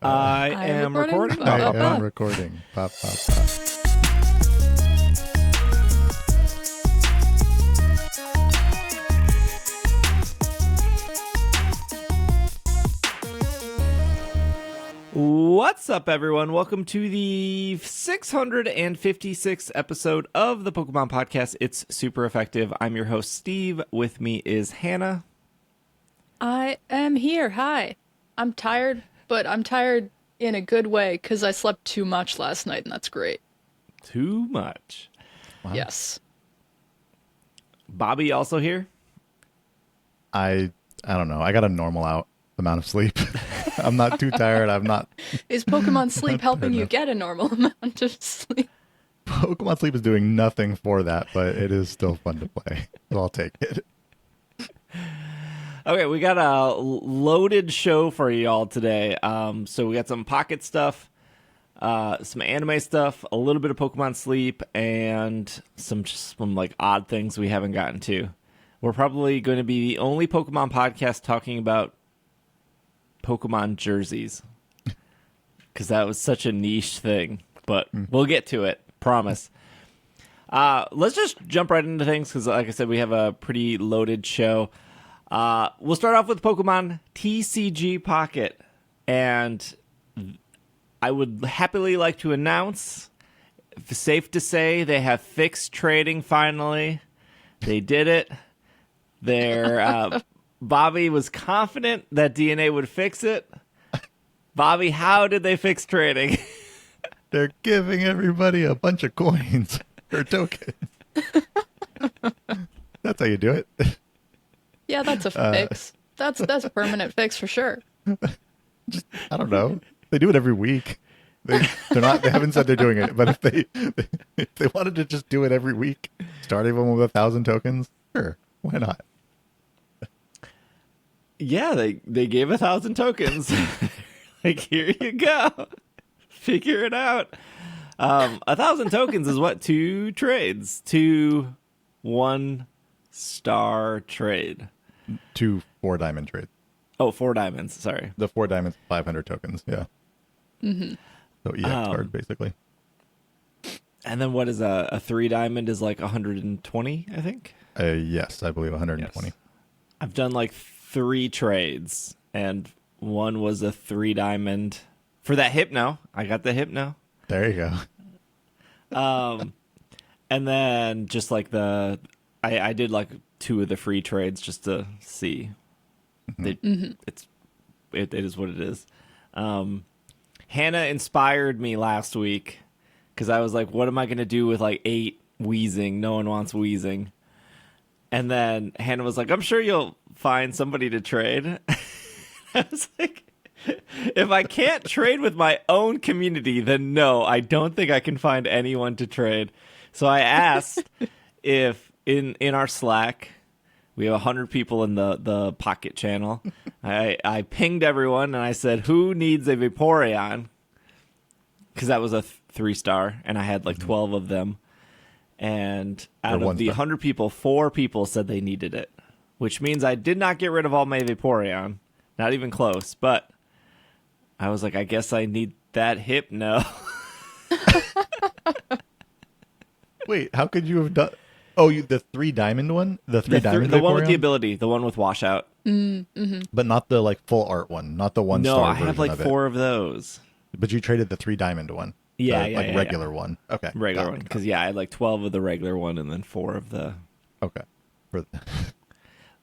I am recording. I am recording. Pop, pop, pop. What's up, everyone? Welcome to the 656th episode of the Pokemon Podcast. It's super effective. I'm your host, Steve. With me is Hannah. I am here. Hi. I'm tired, but I'm tired in a good way because I slept too much last night, and that's great. Too much. Wow. Yes. Bobby also here. I don't know. I got a normal amount of sleep. I'm not too tired. I'm not. Is Pokemon Sleep helping you get a normal amount of sleep? Pokemon Sleep is doing nothing for that, but it is still fun to play. So I'll take it. Okay, we got a loaded show for you all today. So we got some Pocket stuff, some anime stuff, a little bit of Pokemon Sleep, and some like odd things we haven't gotten to. We're probably going to be the only Pokemon podcast talking about Pokemon jerseys, because that was such a niche thing, but we'll get to it, promise. Let's just jump right into things, because like I said, we have a pretty loaded show. We'll start off with Pokemon TCG Pocket, and I would happily like to announce, safe to say, they have fixed trading finally. They did it. They're Bobby was confident that DeNA would fix it. Bobby, how did they fix trading? They're giving everybody a bunch of coins or tokens. That's how you do it. Yeah, that's a fix. That's a permanent fix for sure. Just, I don't know. They do it every week. They haven't said they're doing it, but if they wanted to just do it every week, start everyone with 1,000 tokens, sure, why not? Yeah, they gave 1,000 tokens. Like, here you go. Figure it out. 1,000 tokens is what? 2 trades. 2 1-star trade. 2 4-diamond trades. Oh, 4 diamonds. Sorry. The 4 diamonds, 500 tokens. Yeah. Mm-hmm. So EX card, basically. And then what is a 3 diamond is like 120, I think? Yes, I believe 120. Yes. I've done like 3 trades, and one was a 3 diamond for that Hypno. I got the Hypno. There you go. And then just like I did like 2 of the free trades just to see. It is what it is. Hannah inspired me last week because I was like, what am I going to do with like 8 Weezing? No one wants Weezing. And then Hannah was like, I'm sure you'll find somebody to trade. I was like, if I can't trade with my own community, then no, I don't think I can find anyone to trade. So I asked if in our Slack, we have 100 people in the Pocket channel. I pinged everyone and I said, who needs a Vaporeon? Because that was a 3-star, and I had like 12 of them. And out of the 100 people, 4 people said they needed it, which means I did not get rid of all my Vaporeon. Not even close, but I was like, I guess I need that Hypno. Wait, how could you have done... Oh, the 3 diamond one? The 3 diamond The one with Vaporeon? the ability, the one with washout. But not the like full art one, not the 1-star No, I version have like of 4 of those. But you traded the 3 diamond one. Yeah, the, regular one. Okay. Regular one. Because, I had like 12 of the regular one and then 4 of the... Okay.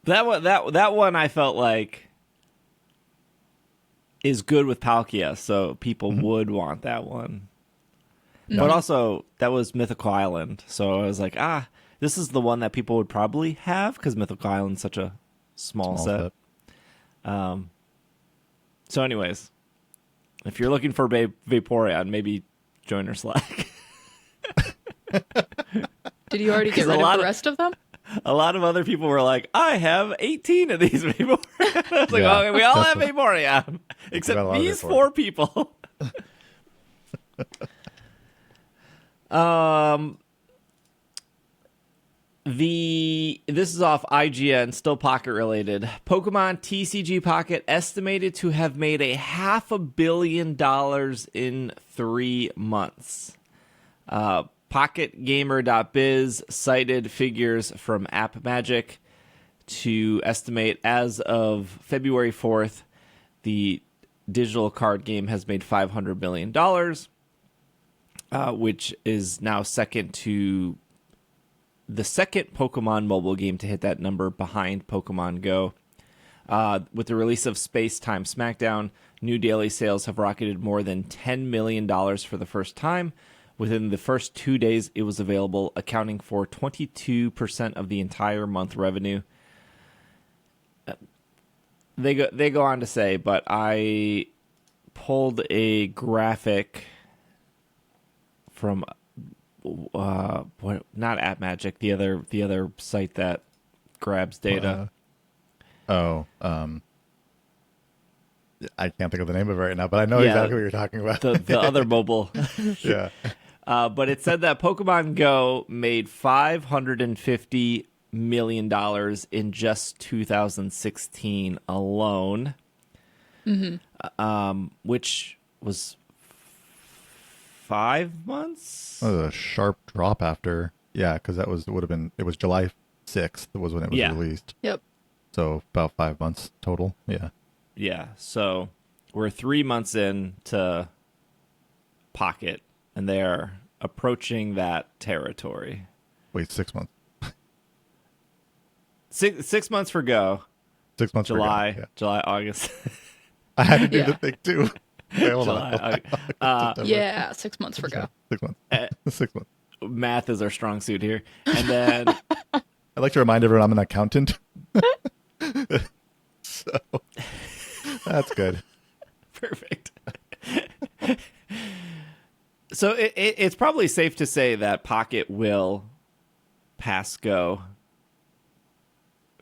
That one I felt like is good with Palkia, so people would want that one. But also, that was Mythical Island, so I was like, this is the one that people would probably have, because Mythical Island's such a small set. So anyways, if you're looking for Vaporeon, maybe join our Slack. Did you already get rid of the rest of them? A lot of other people were like, I have 18 of these Vaporeon. I was like, okay, we all have Vaporeon, except these 4 people. This is off IGN, still Pocket related. Pokemon TCG Pocket estimated to have made $500 million in 3 months. PocketGamer.biz cited figures from AppMagic to estimate as of February 4th, the digital card game has made $500 million, which is now second to the second Pokemon mobile game to hit that number behind Pokemon Go. With the release of Space-Time Smackdown, new daily sales have rocketed more than $10 million for the first time. Within the first 2 days, it was available, accounting for 22% of the entire month revenue. They go on to say, but I pulled a graphic from not AppMagic, the other site that grabs data. I can't think of the name of it right now, but I know exactly what you're talking about. The other mobile. Yeah. But it said that Pokemon Go made $550 million in just 2016 alone, which was 5 months. That was a sharp drop after, because it was July 6th was when it was released. Yep. So about 5 months total. Yeah. Yeah. So we're 3 months into Pocket, and they're approaching that territory. Wait, 6 months. 6 months for Go. 6 months July, for Go. Yeah. July, August. I had to do the thing too. Wait, hold on. Yeah, 6 months for Go. 6 months. 6 months. Math is our strong suit here. And then I'd like to remind everyone I'm an accountant. So that's good. Perfect. So it's probably safe to say that Pocket will pass Go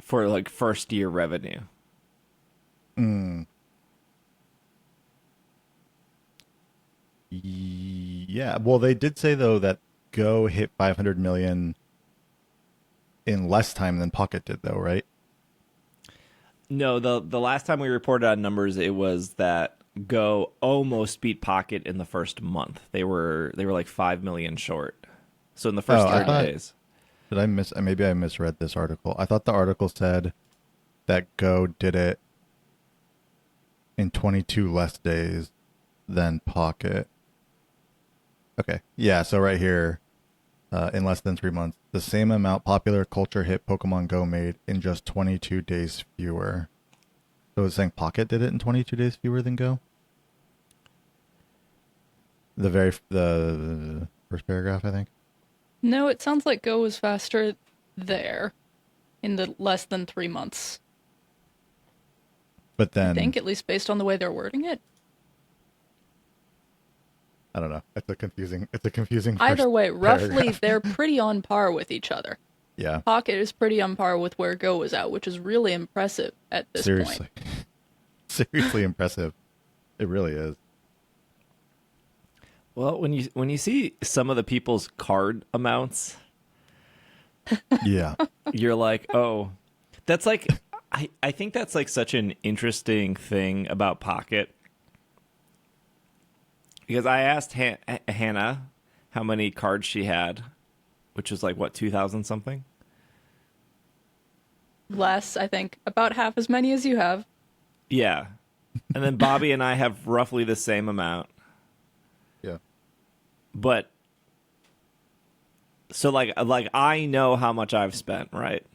for like first year revenue. Yeah. Well, they did say though that Go hit 500 million in less time than Pocket did, though, right? No, the last time we reported on numbers, it was that Go almost beat Pocket in the first month. They were like 5 million short. So in the first 30 days. Maybe I misread this article. I thought the article said that Go did it in 22 less days than Pocket. Okay. Yeah, so right here, in less than 3 months, the same amount popular culture hit Pokemon Go made in just 22 days fewer. So it's saying Pocket did it in 22 days fewer than Go? The first paragraph, I think. No, it sounds like Go was faster there in the less than 3 months. But then I think, at least based on the way they're wording it. I don't know. It's a confusing Either first way, roughly paragraph. they're pretty on par with each other. Yeah. Pocket is pretty on par with where Go was at, which is really impressive at this Seriously. point. Seriously impressive. It really is. Well, when you see some of the people's card amounts, Yeah. you're like, oh, that's like, I think that's like such an interesting thing about Pocket. Because I asked Hannah how many cards she had, which was like, what, 2,000 something? Less, I think. About half as many as you have. Yeah. And then Bobby and I have roughly the same amount. Yeah. But, so like I know how much I've spent, right?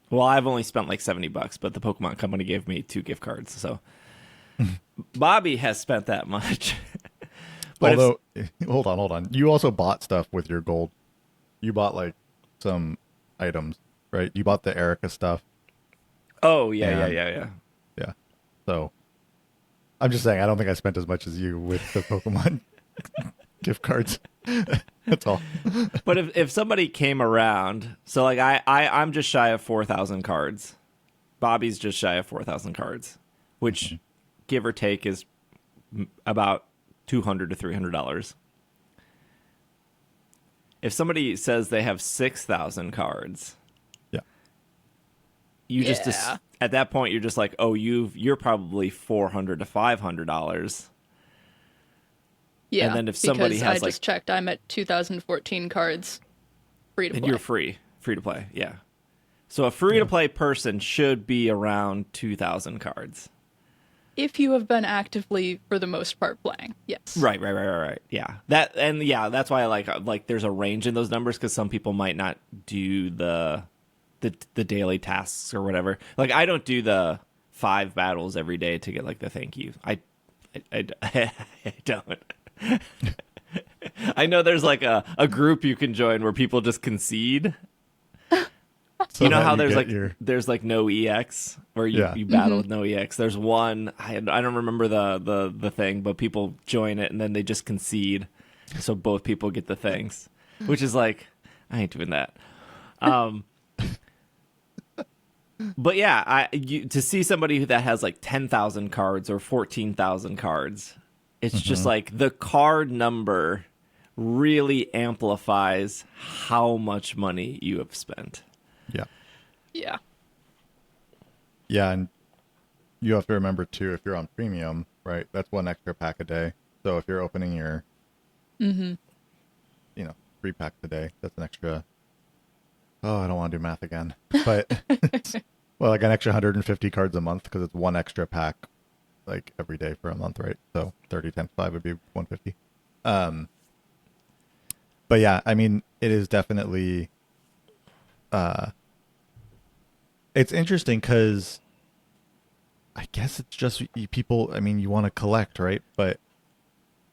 Well, I've only spent like $70, but the Pokemon Company gave me 2 gift cards, so Bobby has spent that much. But although, hold on. You also bought stuff with your gold. You bought like some items, right? You bought the Erica stuff. Oh, yeah. Yeah. So, I'm just saying, I don't think I spent as much as you with the Pokemon gift cards. That's all. But if somebody came around, so like I'm just shy of 4,000 cards. Bobby's just shy of 4,000 cards, which give or take is about $200 to $300. if somebody says they have 6,000 cards, Yeah. you just at that point you're just like, oh, you're probably $400 to $500. Yeah, and then if somebody because has I just checked, I'm at 2014 cards, free to and play. you're free to play, yeah. So a free to play person should be around 2,000 cards. If you have been actively, for the most part, playing, yes. Right. Yeah, that's why I like there's a range in those numbers because some people might not do the daily tasks or whatever. Like I don't do the 5 battles every day to get like the thank you. I don't. I know there's like a group you can join where people just concede. So you know how there's like no EX where you battle with no EX. There's one I don't remember the thing, but people join it and then they just concede, so both people get the things, which is like I ain't doing that. But yeah, to see somebody that has like 10,000 cards or 14,000 cards, it's just like the card number really amplifies how much money you have spent. Yeah. Yeah. Yeah, and you have to remember too, if you're on premium, right? That's 1 extra pack a day. So if you're opening your, 3 packs a day, that's an extra. Oh, I don't want to do math again, but well, like an extra 150 cards a month because it's 1 extra pack, like every day for a month, right? So 30 times 5 would be 150. But yeah, I mean, it is definitely. It's interesting because I guess it's just people. I mean, you want to collect, right? But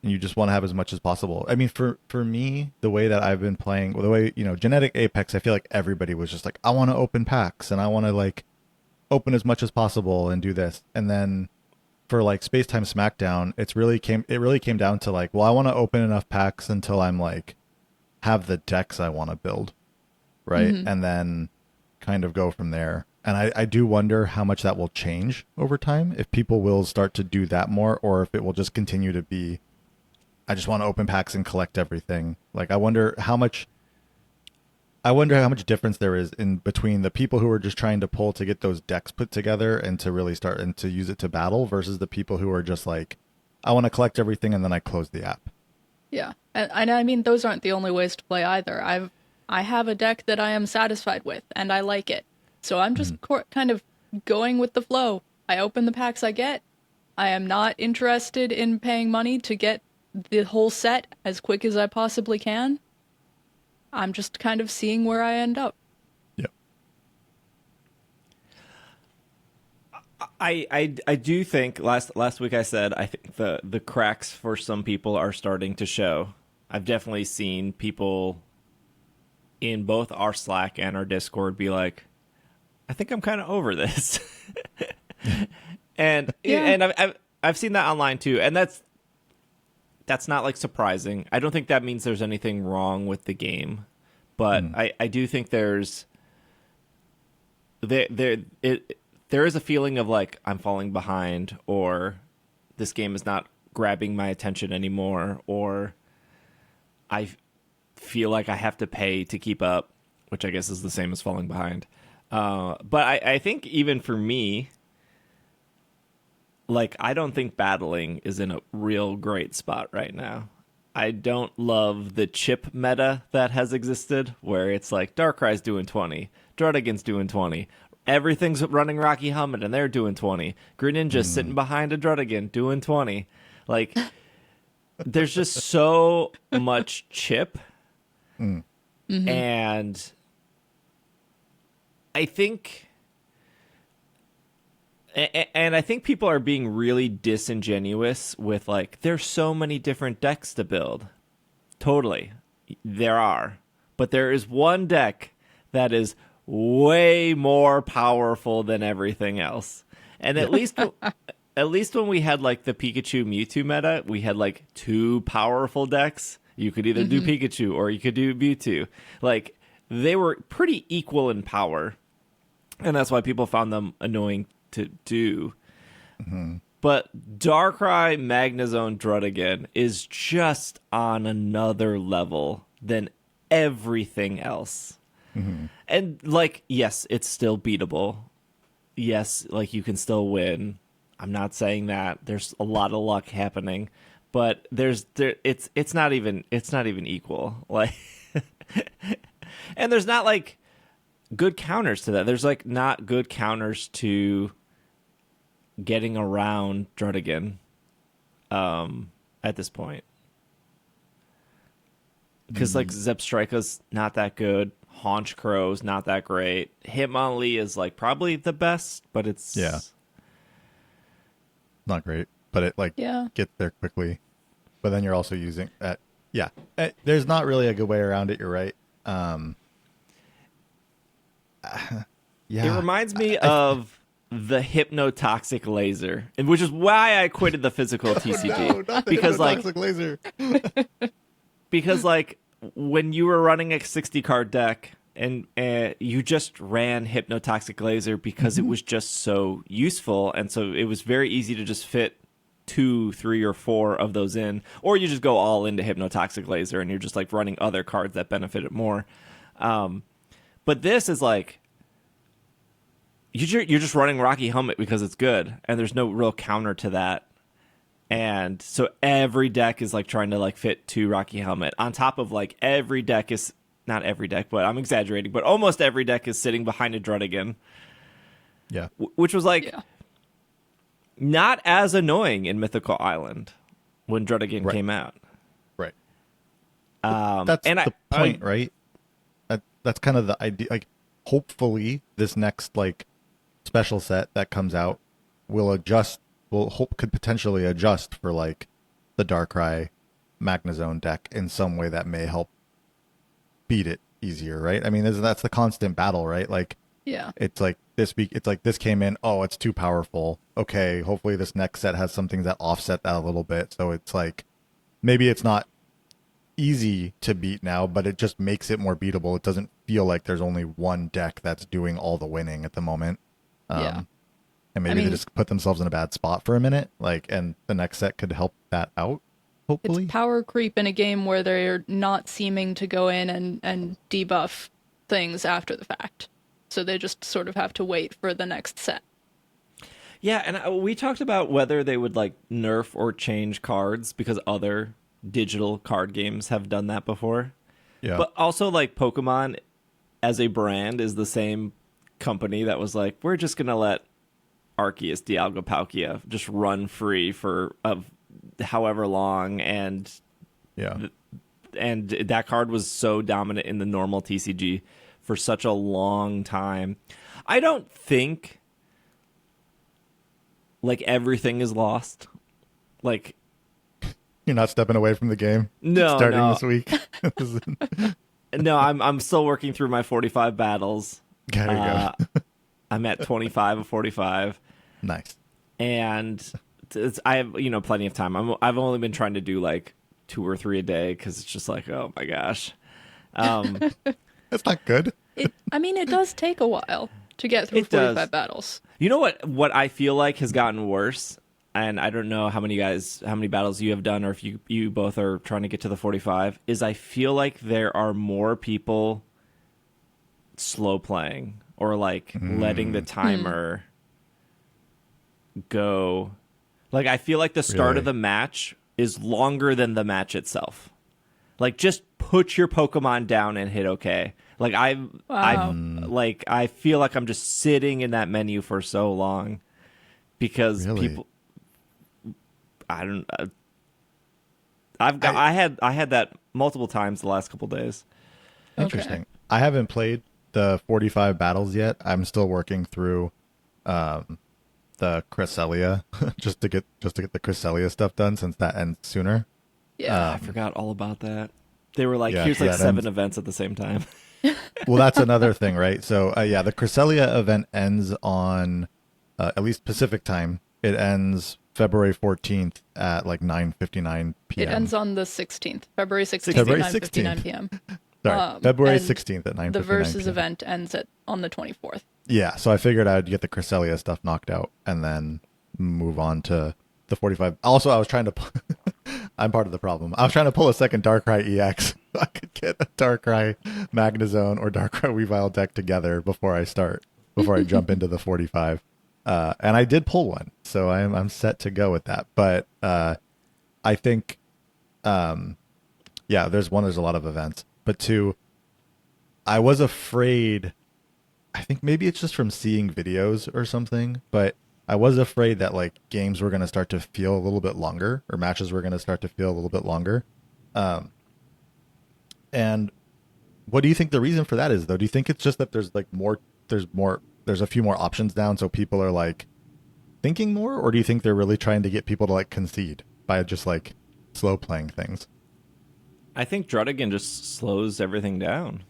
you just want to have as much as possible. I mean, for me, the way that I've been playing, the way Genetic Apex, I feel like everybody was just like, I want to open packs and I want to like open as much as possible and do this. And then for like Space-Time Smackdown, it really came down to like, well, I want to open enough packs until I'm like have the decks I want to build, right? And then kind of go from there. And I do wonder how much that will change over time, if people will start to do that more, or if it will just continue to be, I just want to open packs and collect everything. Like, I wonder how much difference there is in between the people who are just trying to pull to get those decks put together and to really start and to use it to battle versus the people who are just like, I want to collect everything and then I close the app. Yeah. And I mean, those aren't the only ways to play either. I have a deck that I am satisfied with and I like it. So I'm just kind of going with the flow. I open the packs I get. I am not interested in paying money to get the whole set as quick as I possibly can. I'm just kind of seeing where I end up. Yep. I do think last week I said I think the cracks for some people are starting to show. I've definitely seen people in both our Slack and our Discord be like, I think I'm kind of over this. and I've seen that online too, and that's not like surprising. I don't think that means there's anything wrong with the game, but I do think there is a feeling of like I'm falling behind, or this game is not grabbing my attention anymore, or I feel like I have to pay to keep up, which I guess is the same as falling behind. But I think even for me, like, I don't think battling is in a real great spot right now. I don't love the chip meta that has existed, where it's like Darkrai's doing 20, Druddigan's doing 20, everything's running Rocky Helmet and they're doing 20, Greninja's sitting behind a Druddigan doing 20. Like, there's just so much chip. And I think people are being really disingenuous with like, there's so many different decks to build. Totally. There are. But there is one deck that is way more powerful than everything else. And at least when we had like the Pikachu Mewtwo meta, we had like 2 powerful decks. You could either do Pikachu or you could do Mewtwo. Like, they were pretty equal in power. And that's why people found them annoying to do. But Darkrai Magnezone Druddigan is just on another level than everything else. And like, yes, it's still beatable. Yes, like you can still win. I'm not saying that. There's a lot of luck happening, but it's not even equal. Like, and there's not like good counters to that. There's like not good counters to getting around Druddigan at this point. Because like Zebstrika's not that good. Haunch Crow's not that great. Hitmonlee is like probably the best, but it's not great. But it like gets there quickly. But then you're also using that. There's not really a good way around it. You're right. It reminds me of the hypnotoxic laser, and which is why I quitted the physical TCG. No, because like laser. because like when you were running a 60 card deck and you just ran hypnotoxic laser because it was just so useful, and so it was very easy to just fit 2, 3, or 4 of those in, or you just go all into hypnotoxic laser and you're just like running other cards that benefit it more. But this is like you're just running Rocky Helmet because it's good, and there's no real counter to that. And so every deck is like trying to like fit 2 Rocky Helmet on top of like every deck is not every deck, but I'm exaggerating, but almost every deck is sitting behind a Druddigan. Yeah. Which was like not as annoying in Mythical Island when Druddigan came out. Right. That's the point, right? That's kind of the idea. Like, hopefully this next like special set that comes out will could potentially adjust for like the Darkrai Magnezone deck in some way that may help beat it easier, right? I mean, that's the constant battle, right? Like, it's like this came in, oh, it's too powerful. Okay, hopefully this next set has some things that offset that a little bit. So it's like maybe it's not easy to beat now, but it just makes it more beatable. It doesn't feel like there's only one deck that's doing all the winning at the moment. And maybe they just put themselves in a bad spot for a minute, like, and the next set could help that out, hopefully. It's power creep in a game where they're not seeming to go in and debuff things after the fact. So they just sort of have to wait for the next set. Yeah, and we talked about whether they would like nerf or change cards because other digital card games have done that before. Yeah. But also like Pokemon as a brand is the same company that was like, we're just going to let Arceus Dialga Palkia just run free for however long, and and that card was so dominant in the normal TCG for such a long time. I don't think like everything is lost. Like, you're not stepping away from the game. No, starting this week. No, I'm still working through my 45 battles. There you go. I'm at 25 of 45. Nice. And I have, plenty of time. I've only been trying to do like 2 or 3 a day because it's just like, oh my gosh. That's not good. It does take a while to get through 45 battles. You know what I feel like has gotten worse, and I don't know how many battles you have done, or if you both are trying to get to the 45, is I feel like there are more people slow playing or like letting the timer go. Like, I feel like the start of the match is longer than the match itself. Like, just put your Pokemon down and hit OK. Like, I feel like I'm just sitting in that menu for so long because people. I don't. I had that multiple times the last couple days. Interesting. Okay. I haven't played the 45 battles yet. I'm still working through the Cresselia just to get the Cresselia stuff done, since that ends sooner. Yeah, I forgot all about that. They were like, here's like 7 events at the same time. Well, that's another thing, right? So the Cresselia event ends on at least Pacific time. It ends February 14th at like 9:59 p.m. It ends on the 16th, February 16th at 9:59 p.m. Sorry, February 16th at 9:59 The Versus p.m. event ends on the 24th. Yeah, so I figured I'd get the Cresselia stuff knocked out and then move on to the 45. Also, I was trying to I'm part of the problem. I was trying to pull a second Darkrai EX I could get a Darkrai Magnezone or Darkrai Weavile deck together before I jump into the 45. And I did pull one, so I'm set to go with that. But I think, there's a lot of events, but two, I was afraid. I think maybe it's just from seeing videos or something, but I was afraid that like games were going to start to feel a little bit longer, or matches were going to start to feel a little bit longer. And what do you think the reason for that is, though? Do you think it's just that there's a few more options down, so people are like thinking more, or do you think they're really trying to get people to like concede by just like slow playing things? I think Druddigan just slows everything down.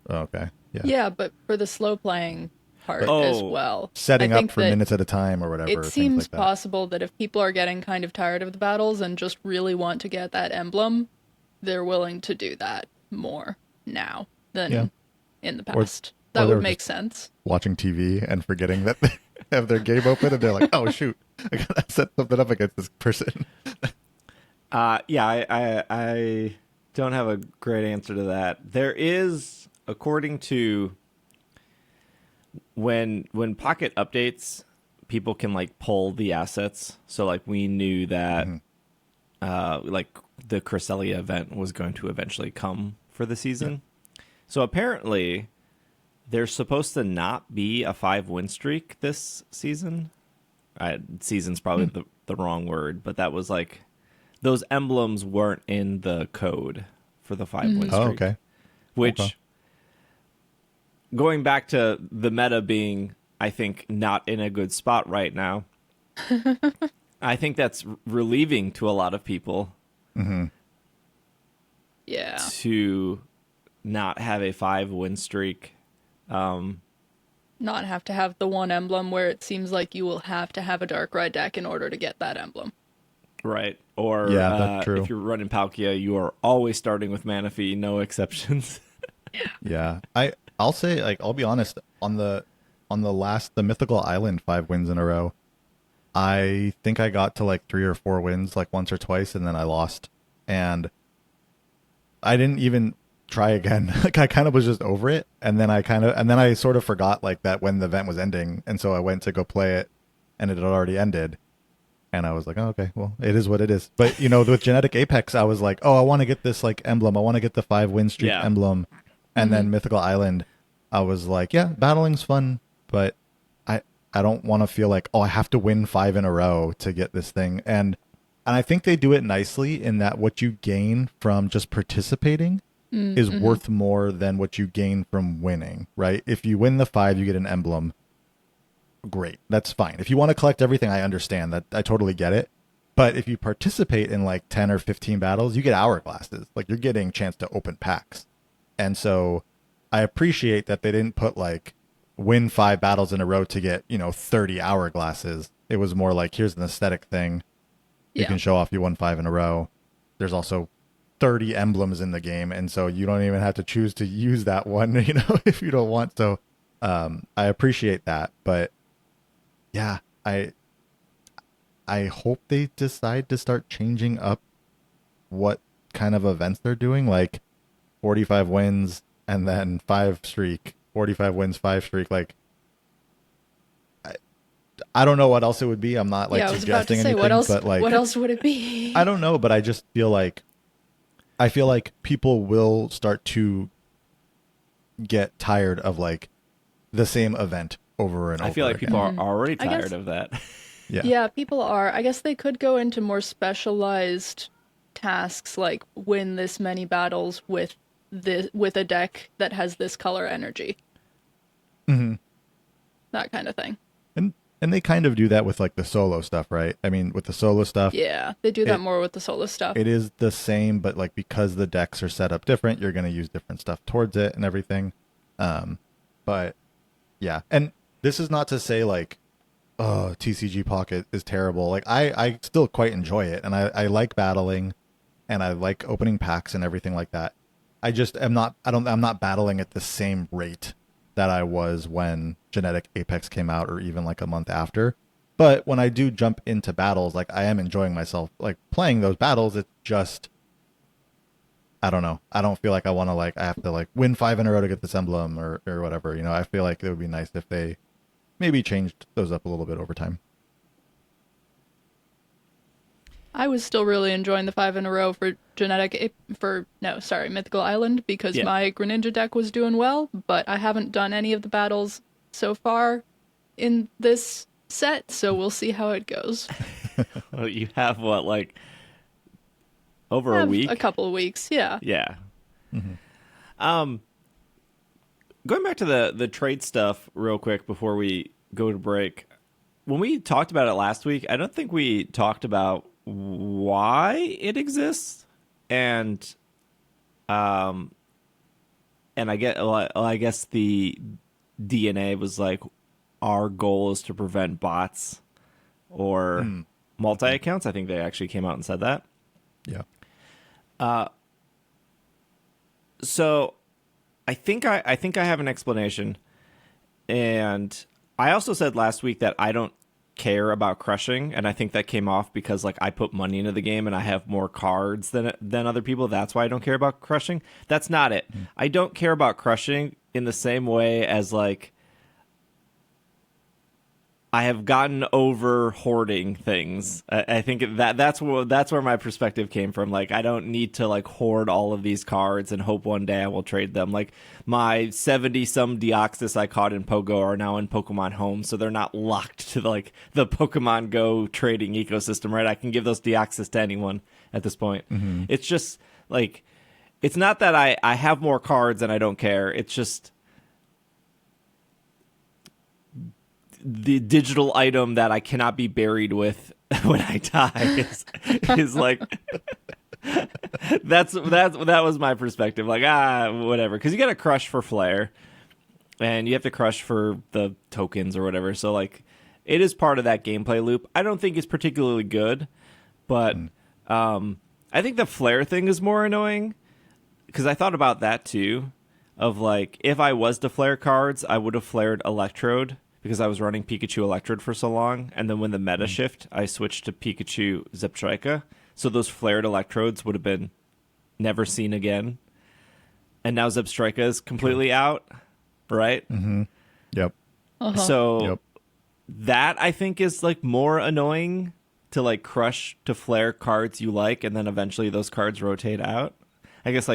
Oh, okay. Yeah. Yeah, but for the slow playing part as well. Setting up for minutes at a time or whatever. It seems possible that if people are getting kind of tired of the battles and just really want to get that emblem, they're willing to do that more now than in the past. That would make sense. Watching TV and forgetting that they have their game open and they're like, oh, shoot, I got to set something up against this person. I don't have a great answer to that. There is, according to when Pocket updates, people can like pull the assets. So like we knew that like the Cresselia event was going to eventually come for the season. Yeah. So apparently there's supposed to not be a 5-win streak this season. Season's probably the wrong word, but that was like those emblems weren't in the code for the 5-win streak. Oh, okay. Which, going back to the meta being, I think, not in a good spot right now, I think that's relieving to a lot of people. Mm-hmm. Yeah. To not have a 5-win streak. Not have to have the one emblem where it seems like you will have to have a Darkrai deck in order to get that emblem. Right. Or that's true. If you're running Palkia, you are always starting with Manaphy, no exceptions. Yeah. I'll say, like, I'll be honest, on the Mythical Island 5 wins in a row, I think I got to like 3 or 4 wins like once or twice, and then I lost. And I didn't even try again. Like I kind of was just over it, and then I sort of forgot like that when the event was ending, and so I went to go play it, and it had already ended, and I was like, oh, okay, well, it is what it is. But you know, with Genetic Apex, I was like, oh, I want to get this like emblem, I want to get the 5-win streak emblem, and then Mythical Island, I was like, yeah, battling's fun, but I don't want to feel like, oh, I have to win 5 in a row to get this thing. And I think they do it nicely in that what you gain from just participating is worth more than what you gain from winning, right? If you win the 5, you get an emblem. Great. That's fine. If you want to collect everything, I understand that. I totally get it. But if you participate in like 10 or 15 battles, you get hourglasses. Like you're getting a chance to open packs. And so I appreciate that they didn't put like win 5 battles in a row to get, 30 hourglasses. It was more like, here's an aesthetic thing. You can show off you won 5 in a row. There's also 30 emblems in the game, and so you don't even have to choose to use that one, if you don't want. So I appreciate that, but yeah, I hope they decide to start changing up what kind of events they're doing, like 45 wins and then 5 streak, 45 wins, 5 streak. Like I don't know what else it would be. I'm not like suggesting anything, but like what else would it be? I don't know, but I just feel like people will start to get tired of like the same event over and over. I feel like again. people are already tired of that. Yeah, people are. I guess they could go into more specialized tasks, like win this many battles with a deck that has this color energy. Mm-hmm. That kind of thing. And they kind of do that with like the solo stuff, right? I mean, with the solo stuff. Yeah, they do that more with the solo stuff. It is the same, but like because the decks are set up different, you're going to use different stuff towards it and everything. But yeah, and this is not to say like, oh, TCG Pocket is terrible. Like I still quite enjoy it, and I like battling, and I like opening packs and everything like that. I just I'm not battling at the same rate that I was when Genetic Apex came out, or even like a month after. But when I do jump into battles, like I am enjoying myself, like playing those battles. It's just I don't know. I don't feel like I want to I have to win 5 in a row to get this emblem or whatever. I feel like it would be nice if they maybe changed those up a little bit over time. I was still really enjoying the 5 in a row for Mythical Island because my Greninja deck was doing well, but I haven't done any of the battles so far in this set, so we'll see how it goes. Well, you have what, over a week? A couple of weeks, yeah. Yeah. Mm-hmm. Going back to the trade stuff real quick before we go to break. When we talked about it last week, I don't think we talked about why it exists, and I guess the DeNA was like, our goal is to prevent bots or multi accounts. I think they actually came out and said that. Yeah. So I think I have an explanation, and I also said last week that I don't care about crushing, and I think that came off because I put money into the game and I have more cards than other people. That's why I don't care about crushing. That's not it. I don't care about crushing in the same way as I have gotten over hoarding things. I think that's where my perspective came from. I don't need to hoard all of these cards and hope one day I will trade them. My 70-some Deoxys I caught in Pogo are now in Pokemon Home, so they're not locked to the Pokemon Go trading ecosystem, right? I can give those Deoxys to anyone at this point. Mm-hmm. It's just it's not that I have more cards and I don't care. It's just the digital item that I cannot be buried with when I die is that was my perspective. Whatever, because you got to crush for flair, and you have to crush for the tokens or whatever. So it is part of that gameplay loop. I don't think it's particularly good, but I think the flair thing is more annoying because I thought about that too. Of if I was to flare cards, I would have flared Electrode, because I was running Pikachu Electrode for so long, and then when the meta shift, I switched to Pikachu Zebstrika, so those flared Electrodes would have been never seen again. And now Zebstrika is completely out, right? Mm-hmm. Yep. Uh-huh. So that, I think, is more annoying to crush to flare cards you like, and then eventually those cards rotate out. I guess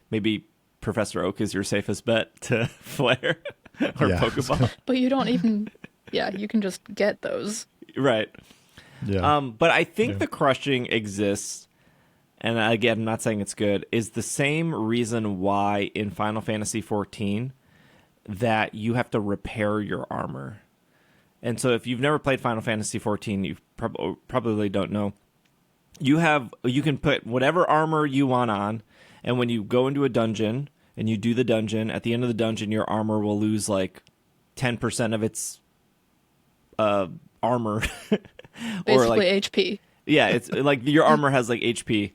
maybe Professor Oak is your safest bet to flare. Or Pokeball. But you don't even... Yeah, you can just get those. Right. Yeah. But I think the crushing exists, and again, I'm not saying it's good, is the same reason why in Final Fantasy XIV that you have to repair your armor. And so if you've never played Final Fantasy XIV, you probably don't know. You can put whatever armor you want on, and when you go into a dungeon... and you do the dungeon, at the end of the dungeon, your armor will lose 10% of its armor. Basically HP. Yeah, it's your armor has HP.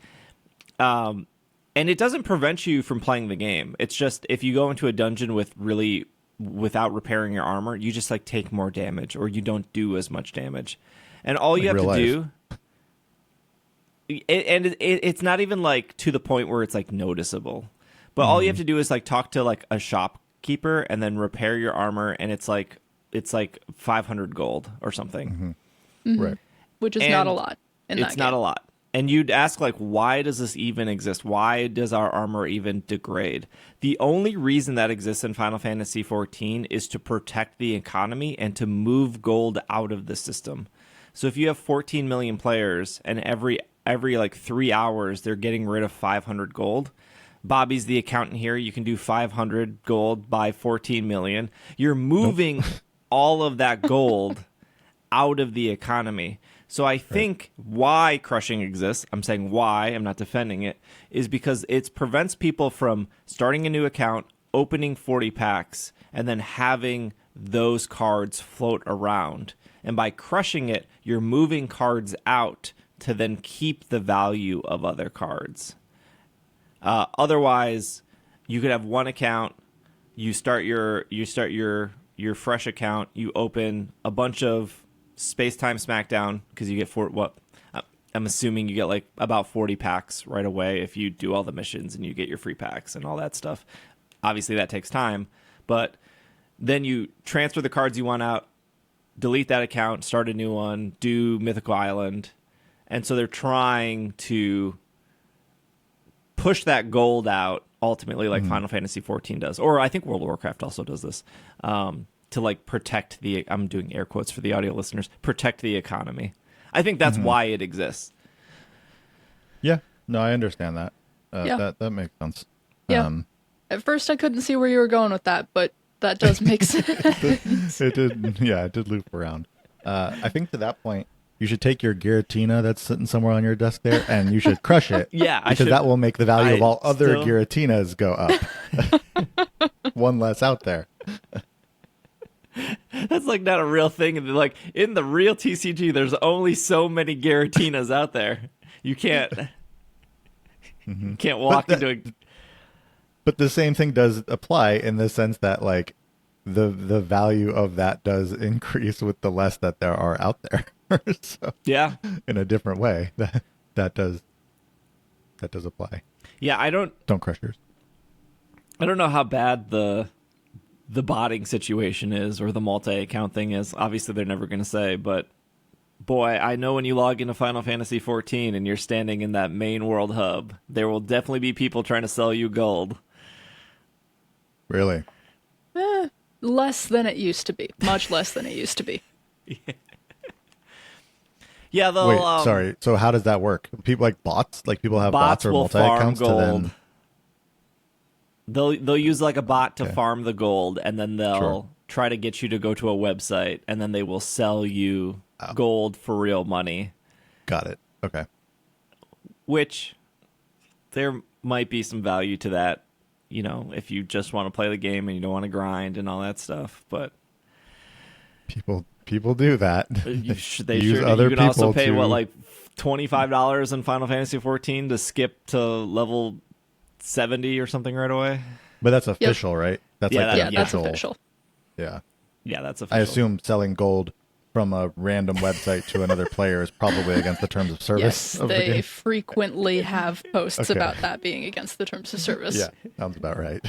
And it doesn't prevent you from playing the game. It's just if you go into a dungeon without repairing your armor, you just take more damage, or you don't do as much damage. And all you have to do... It's not even to the point where it's noticeable. But all you have to do is talk to a shopkeeper and then repair your armor, and it's 500 gold or something. Mm-hmm. Mm-hmm. Right. Which is not a lot in that game. It's not a lot. And you'd ask why does this even exist? Why does our armor even degrade? The only reason that exists in Final Fantasy XIV is to protect the economy and to move gold out of the system. So if you have 14 million players and every 3 hours they're getting rid of 500 gold, Bobby's the accountant here. You can do 500 gold by 14 million. You're moving all of that gold out of the economy. So I think why crushing exists, I'm saying why, I'm not defending it, is because it prevents people from starting a new account, opening 40 packs, and then having those cards float around. And by crushing it, you're moving cards out to then keep the value of other cards. Otherwise, you could have one account. You start your fresh account. You open a bunch of Space-Time Smackdown because you get I'm assuming you get like about 40 packs right away if you do all the missions and you get your free packs and all that stuff. Obviously, that takes time, but then you transfer the cards you want out, delete that account, start a new one, do Mythical Island. And so they're trying to push that gold out ultimately like Final Fantasy 14 does. Or I think World of Warcraft also does this. To like protect I'm doing air quotes for the audio listeners, protect the economy. I think that's why it exists. Yeah. No, I understand that. Yeah. That makes sense. Yeah. At first I couldn't see where you were going with that, but that does make sense. It did loop around. I think to that point, you should take your Giratina that's sitting somewhere on your desk there, and you should crush it. Yeah, because that will make the value of all other Giratinas go up. One less out there. That's like not a real thing. Like in the real TCG, there's only so many Giratinas out there. You can't walk into a. But the same thing does apply in the sense that like the value of that does increase with the less that there are out there. So, yeah, in a different way that does apply. Yeah, don't crush yours. I don't know how bad the botting situation is or the multi-account thing is. Obviously, they're never going to say, but boy, I know when you log into Final Fantasy 14 and you're standing in that main world hub, there will definitely be people trying to sell you gold. Really? Less than it used to be. Much less than it used to be. Yeah, they'll... Wait, sorry. So how does that work? People like bots? Like people have bots or multi-accounts to then... They'll use like a bot to farm the gold, and then they'll try to get you to go to a website, and then they will sell you gold for real money. Got it. Okay. Which there might be some value to that, you know, if you just want to play the game and you don't want to grind and all that stuff. But people do that. They use other you can also pay like $25 in Final Fantasy 14 to skip to level 70 or something right away. But that's official, right? That's that's official. Yeah. Yeah, that's official. I assume selling gold from a random website to another player is probably against the terms of service. Yes, they frequently have posts about that being against the terms of service. Yeah, sounds about right.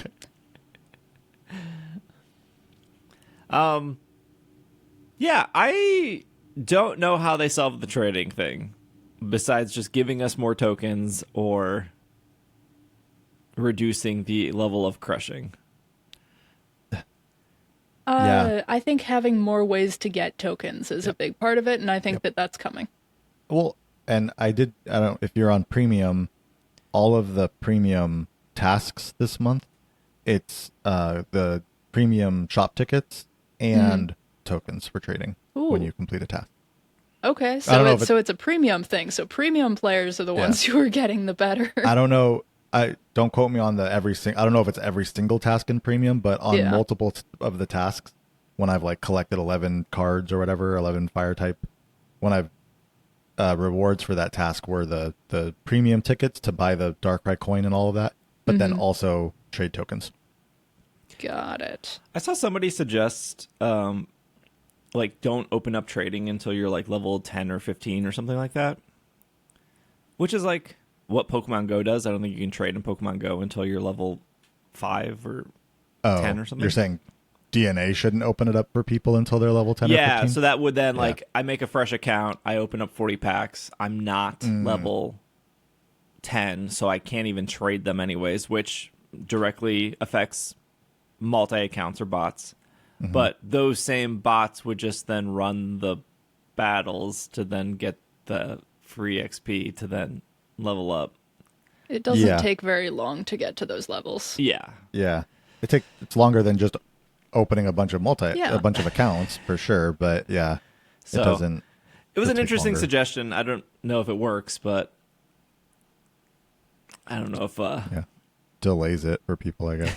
Yeah, I don't know how they solved the trading thing, besides just giving us more tokens or reducing the level of crushing. I think having more ways to get tokens is a big part of it, and I think that's coming. Well, and I don't know if you're on premium, all of the premium tasks this month, it's the premium shop tickets and tokens for trading when you complete a task. Okay, so it's a premium thing. So premium players are the ones who are getting the better. I don't know. Don't quote me on I don't know if it's every single task in premium, but on multiple of the tasks, when I've like collected 11 cards or whatever, 11 fire type, when I've rewards for that task were the premium tickets to buy the Darkrai coin and all of that, but then also trade tokens. Got it. I saw somebody suggest like don't open up trading until you're like level 10 or 15 or something like that, which is like what Pokemon Go does. I don't think you can trade in Pokemon Go until you're level 5 or 10 or something. You're saying DeNA shouldn't open it up for people until they're level 10 or 15? Yeah, so that would then, like, I make a fresh account, I open up 40 packs, I'm not level 10, so I can't even trade them anyways, which directly affects multi-accounts or bots. But those same bots would just then run the battles to then get the free XP to then level up. It doesn't take very long to get to those levels. Yeah. It's longer than just opening a bunch of a bunch of accounts for sure, but it doesn't. It was an interesting suggestion. I don't know if it works, but I don't know if delays it for people, I guess.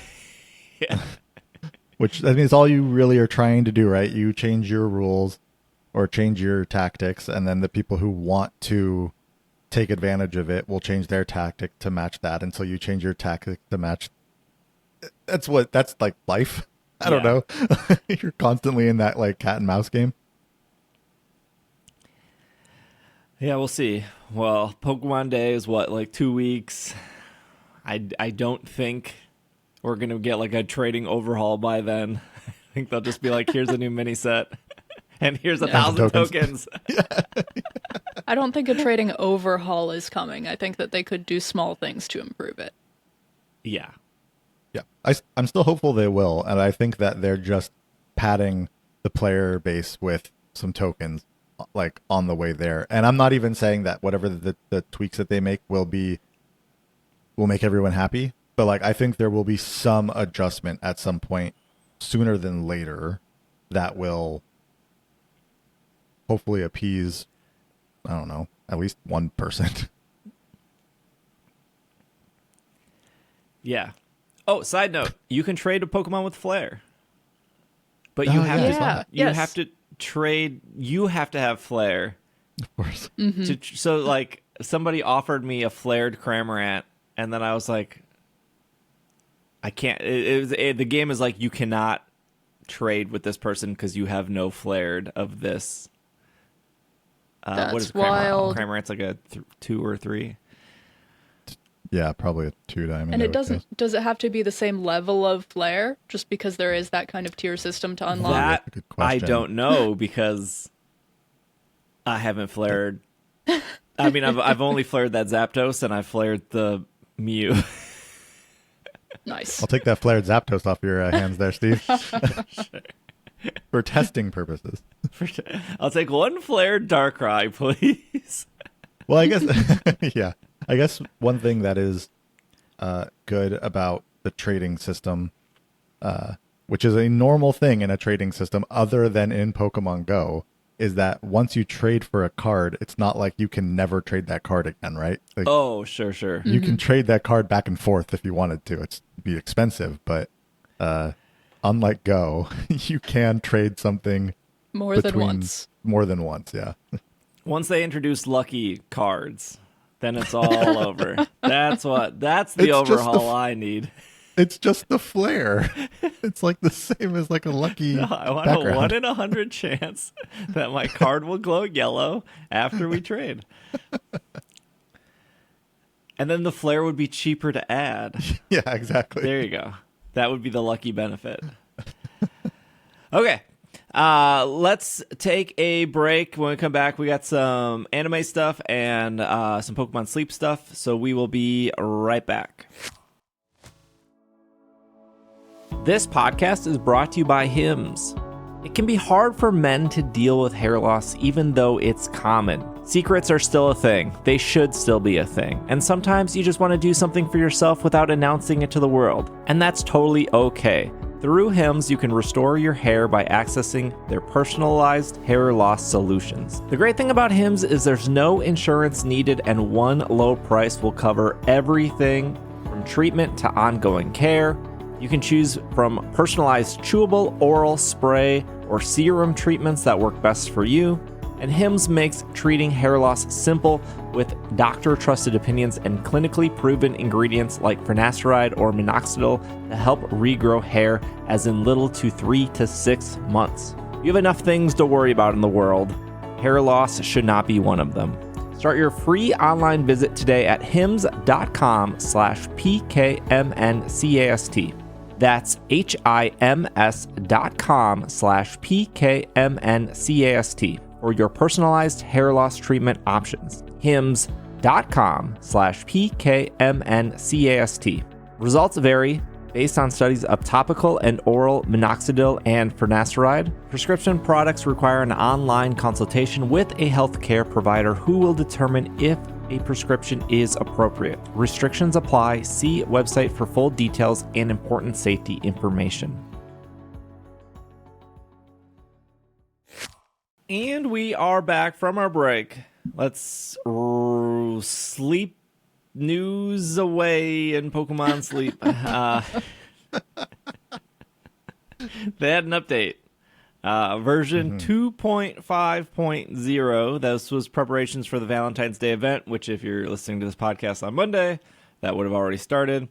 Which I mean, it's all you really are trying to do, right? You change your rules or change your tactics, and then the people who want to take advantage of it will change their tactic to match that until you change your tactic to match. That's like life. I don't know. You're constantly in that like cat and mouse game. Yeah, we'll see. Well, Pokemon Day is what, like 2 weeks? I don't think we're going to get like a trading overhaul by then. I think they'll just be like, here's a new mini set. And here's 1,000 tokens. I don't think a trading overhaul is coming. I think that they could do small things to improve it. Yeah. Yeah. I'm still hopeful they will. And I think that they're just padding the player base with some tokens like on the way there. And I'm not even saying that whatever the tweaks that they make will make everyone happy. But like, I think there will be some adjustment at some point sooner than later that will hopefully appease, I don't know, at least one person. Yeah. Oh, side note, you can trade a Pokemon with Flare. But you have to trade, you have to have Flare. Of course. So like somebody offered me a flared Cramorant and then I was like, I can't, the game is like, you cannot trade with this person because you have no flared of this. That's what is wild. Cramorant's like a 2 or 3. Yeah, probably a 2 diamond. And it does it have to be the same level of flare just because there is that kind of tier system to unlock? That That's a good question. I don't know because I haven't flared. I mean, I've only flared that Zapdos and I flared the Mew. Nice. I'll take that flared Zapdos off your hands there, Steve. For testing purposes. I'll take one flared Darkrai, please. Well, I guess, yeah. I guess one thing that is good about the trading system, which is a normal thing in a trading system other than in Pokemon Go, is that once you trade for a card, it's not like you can never trade that card again, right? Like, Oh, sure. you can trade that card back and forth if you wanted to. It'd be expensive, but unlike Go, you can trade something More than once. More than once, yeah. Once they introduce lucky cards, then it's all over. That's the overhaul I need. It's just the flare. It's like the same as like a lucky No, I want background. a 1 in 100 chance that my card will glow yellow after we trade. And then the flare would be cheaper to add. Yeah, exactly. There you go. That would be the lucky benefit. Okay. Let's take a break. When we come back, we got some anime stuff and some Pokemon Sleep stuff. So we will be right back. This podcast is brought to you by Hims. It can be hard for men to deal with hair loss even though it's common. Secrets are still a thing. They should still be a thing. And sometimes you just want to do something for yourself without announcing it to the world. And that's totally okay. Through Hims, you can restore your hair by accessing their personalized hair loss solutions. The great thing about Hims is there's no insurance needed and one low price will cover everything from treatment to ongoing care. You can choose from personalized chewable, oral, spray, or serum treatments that work best for you. And Hims makes treating hair loss simple with doctor-trusted opinions and clinically proven ingredients like finasteride or minoxidil to help regrow hair as in little to 3 to 6 months. You have enough things to worry about in the world. Hair loss should not be one of them. Start your free online visit today at hims.com/PKMNcast. That's HIMS.com/PKMNcast for your personalized hair loss treatment options. HIMS.com/PKMNcast. Results vary based on studies of topical and oral minoxidil and finasteride. Prescription products require an online consultation with a healthcare provider who will determine if a prescription is appropriate. Restrictions apply. See website for full details and important safety information. And we are back from our break. Let's sleep news away in Pokemon Sleep. They had an update. Version 2.5.0. This was preparations for the Valentine's Day event, which if you're listening to this podcast on Monday, that would have already started.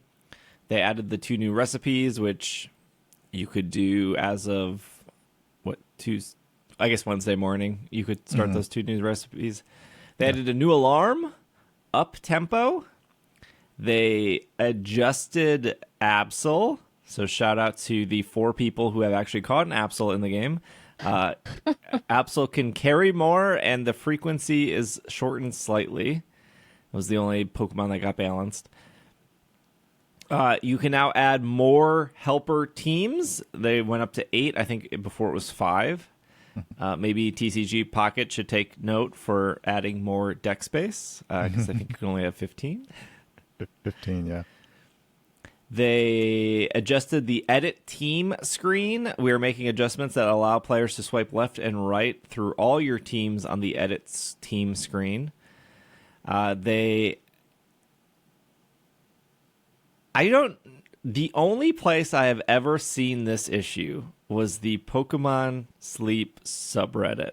They added the 2 new recipes, which you could do as of, Wednesday morning. You could start those 2 new recipes. They added a new alarm, up tempo. They adjusted Absol. So shout out to the 4 people who have actually caught an Absol in the game. Absol can carry more, and the frequency is shortened slightly. It was the only Pokemon that got balanced. You can now add more helper teams. They went up to 8. I think before it was 5. Maybe TCG Pocket should take note for adding more deck space, because I think you can only have 15. 15, yeah. They adjusted the edit team screen. We are making adjustments that allow players to swipe left and right through all your teams on the edit team screen. The only place I have ever seen this issue was the Pokémon Sleep subreddit.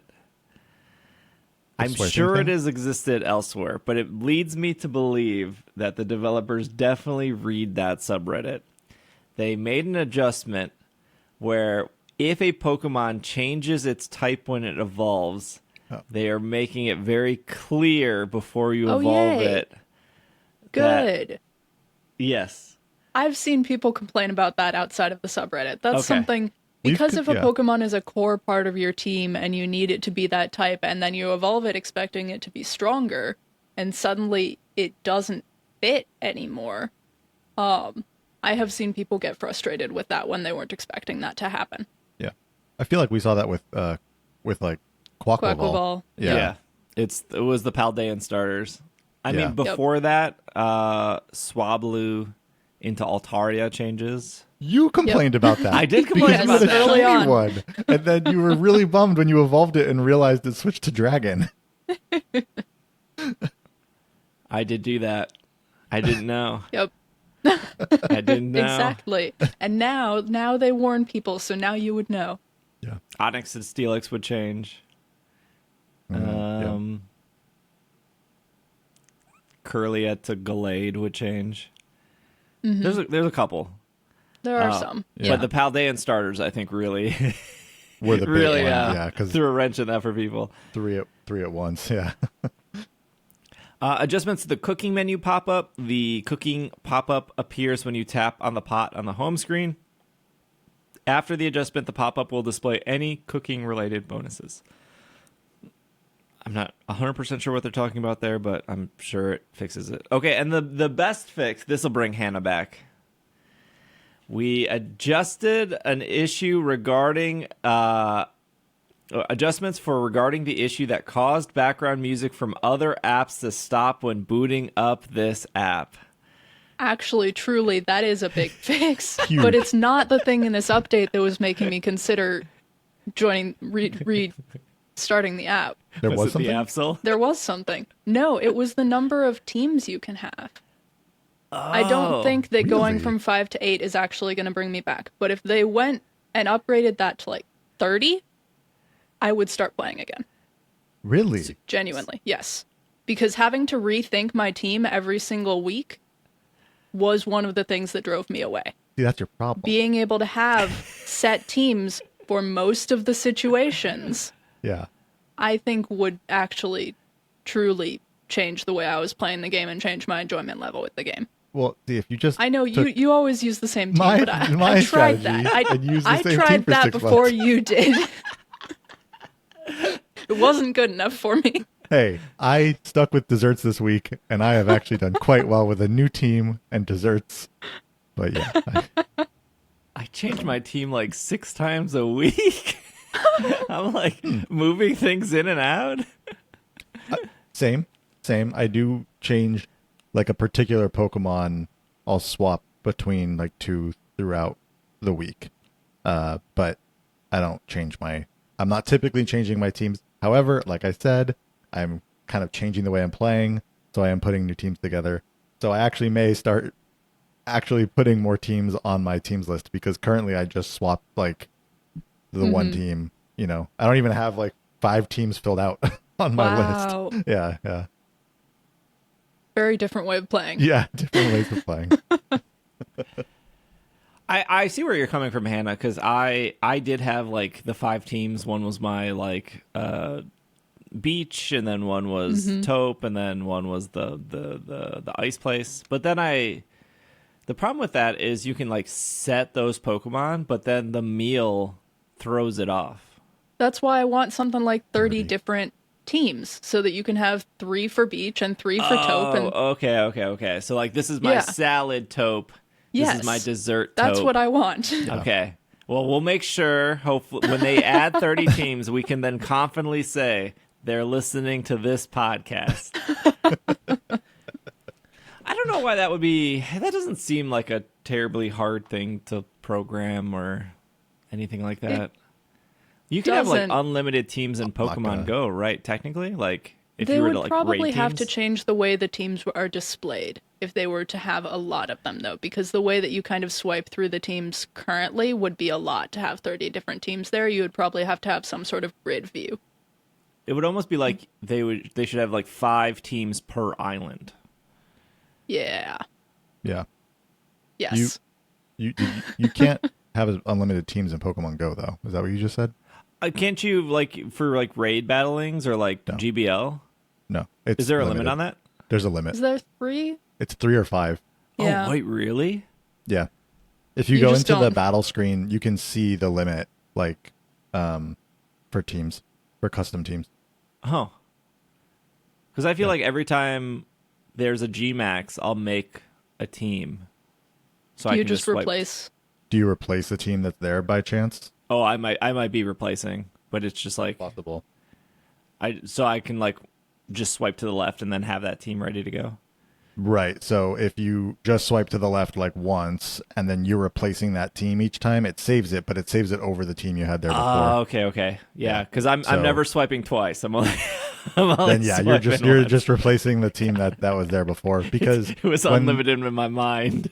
I'm sure it has existed elsewhere, but it leads me to believe that the developers definitely read that subreddit. They made an adjustment where if a Pokemon changes its type when it evolves, they are making it very clear before you evolve it. Good. Yes. I've seen people complain about that outside of the subreddit. That's something... Because if a Pokemon is a core part of your team and you need it to be that type, and then you evolve it expecting it to be stronger, and suddenly it doesn't fit anymore, I have seen people get frustrated with that when they weren't expecting that to happen. Yeah. I feel like we saw that with like Quaquaval. Yeah. It was the Paldean starters. I mean, before that, Swablu into Altaria changes. You complained about that. I did complain about that early on. One, and then you were really bummed when you evolved it and realized it switched to Dragon. I did do that. I didn't know. Yep. I didn't know. Exactly. And now they warn people, so now you would know. Yeah. Onyx and Steelix would change. Curliette to Gallade would change. Mm-hmm. There's a couple. There are some. Yeah. But the Paldean starters, I think, really were the big really one. Yeah, because threw a wrench in that for people. Three at once. Yeah. Adjustments to the cooking menu pop-up. The cooking pop-up appears when you tap on the pot on the home screen. After the adjustment, the pop-up will display any cooking-related bonuses. I'm not 100% sure what they're talking about there, but I'm sure it fixes it. Okay, and the best fix, this will bring Hannah back. We adjusted an issue regarding adjustments regarding the issue that caused background music from other apps to stop when booting up this app. Actually, truly, that is a big fix. But it's not the thing in this update that was making me consider starting the app. There was it something? the Absol? There was something. No, it was the number of teams you can have. I don't think that going from 5 to 8 is actually going to bring me back. But if they went and upgraded that to like 30, I would start playing again. Really? Genuinely, yes. Because having to rethink my team every single week was one of the things that drove me away. See, that's your problem. Being able to have set teams for most of the situations, I think would actually truly change the way I was playing the game and change my enjoyment level with the game. Well, see, if you just... I know you always use the same team, but I tried that. I tried that before you did. It wasn't good enough for me. Hey, I stuck with desserts this week, and I have actually done quite well with a new team and desserts. But yeah. I change my team like 6 times a week. I'm like moving things in and out. Same. I do change like a particular Pokemon. I'll swap between like 2 throughout the week. But I don't change I'm not typically changing my teams. However, like I said, I'm kind of changing the way I'm playing. So I am putting new teams together. So I actually may start actually putting more teams on my teams list, because currently I just swap like the one team, I don't even have like 5 teams filled out on my list. Yeah. Very different way of playing. Yeah, different ways of playing. I see where you're coming from, Hannah, because I did have like the 5 teams. One was my like beach, and then one was taupe, and then one was the ice place. But then the problem with that is you can like set those Pokemon, but then the meal throws it off. That's why I want something like 30 different teams, so that you can have 3 for beach and 3 for taupe. And Okay. So like this is my salad taupe. This is my dessert taupe. That's what I want. Okay. Well, we'll make sure, hopefully, when they add 30 teams, we can then confidently say they're listening to this podcast. I don't know why that would be. That doesn't seem like a terribly hard thing to program or anything like that. You can have like unlimited teams in Pokemon Go, right? Technically, like if you were to like they would probably raid have to teams? change the way the teams are displayed if they were to have a lot of them, though, because the way that you kind of swipe through the teams currently would be a lot to have 30 different teams there. You would probably have to have some sort of grid view. It would almost be like they should have like 5 teams per island. Yeah. Yeah. Yes. You can't have unlimited teams in Pokemon Go, though. Is that what you just said? Can't you, like, for like raid battlings or like GBL? No. Is there a limit on that? There's a limit. Is there 3? It's 3 or 5. Yeah. Oh, wait, really? Yeah. If you go into the battle screen, you can see the limit, like, for teams, for custom teams. Oh. Because I feel like every time there's a G-Max, I'll make a team. So I can just replace. Do you replace a team that's there by chance? Oh, I might be replacing, but it's just like possible. So I can like just swipe to the left and then have that team ready to go. Right. So if you just swipe to the left like once and then you're replacing that team each time, it saves it, but it saves it over the team you had there before. Oh, okay. Yeah, because I'm never swiping twice. I'm only then you're just replacing the team that was there before, because it was unlimited in my mind.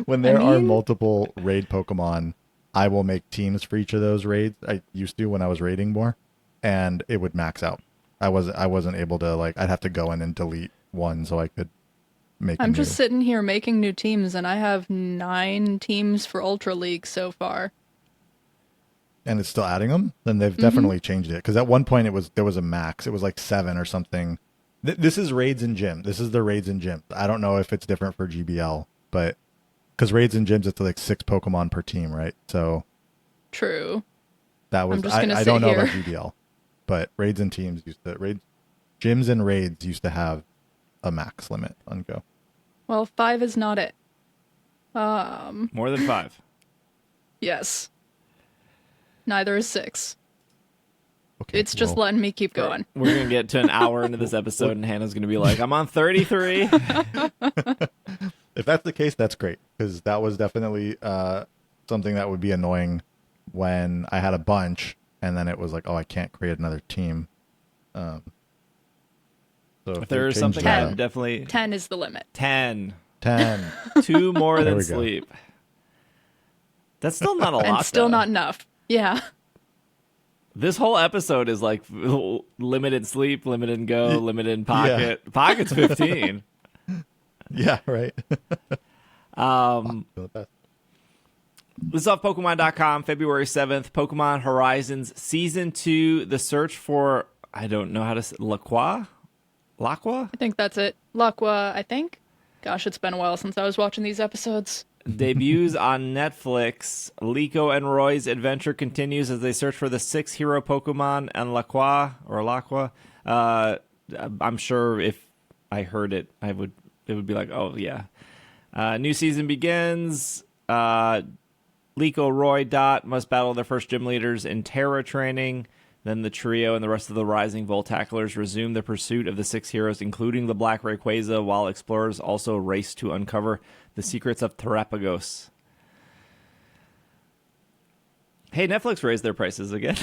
When there are multiple raid Pokemon, I will make teams for each of those raids. I used to when I was raiding more, and it would max out. I wasn't able to, like, I'd have to go in and delete one so I could make. I'm just sitting here making new teams, and I have 9 teams for Ultra League so far. And it's still adding them? Then they've definitely changed it, because at one point there was a max. It was like 7 or something. This is raids and gym. This is the raids and gym. I don't know if it's different for GBL, but because raids and gyms, it's like 6 Pokemon per team, right? So true. That was I don't know about GBL, but raids and teams gyms and raids used to have a max limit on Go. Well, 5 is not it. More than 5. Yes. Neither is 6. Okay, it's just letting me keep going. We're going to get to an hour into this episode, and Hannah's going to be like, I'm on 33. If that's the case, that's great, because that was definitely something that would be annoying when I had a bunch, and then it was like, oh, I can't create another team. So if there is something, I'm definitely... 10 is the limit. 10. 2 more than sleep. That's still not a lot, and still not enough. Yeah. This whole episode is like limited sleep, limited go, limited pocket. Yeah. Pocket's 15. Yeah, right. This is off Pokemon.com, February 7th. Pokemon Horizons Season 2, The Search for, I don't know how to say, Laqua? I think that's it. Laqua, I think. Gosh, it's been a while since I was watching these episodes. Debuts on Netflix. Liko and Roy's adventure continues as they search for the 6 hero Pokemon and Laqua. I'm sure if I heard it, it would be like, oh yeah. New season begins. Liko, Roy, Dot must battle their first gym leaders in Terra training. Then the trio and the rest of the Rising Voltacklers resume the pursuit of the 6 heroes, including the Black Rayquaza, while explorers also race to uncover the secrets of Terrapagos. Hey, Netflix raised their prices again.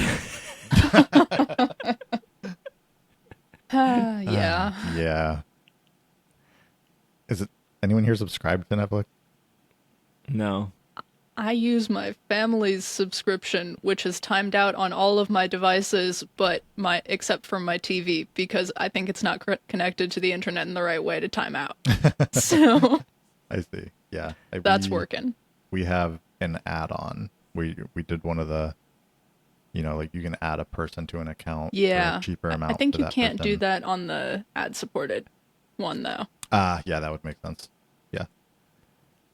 Yeah. Yeah. Is it anyone here subscribed to Netflix? No. I use my family's subscription, which is timed out on all of my devices, except for my TV, because I think it's not connected to the internet in the right way to time out. So I see. Yeah, that's working. We have an add-on. We did one of the like you can add a person to an account for Yeah. a cheaper amount. I think for you that can't do person. that on the ad-supported one, though. Yeah, that would make sense. Yeah,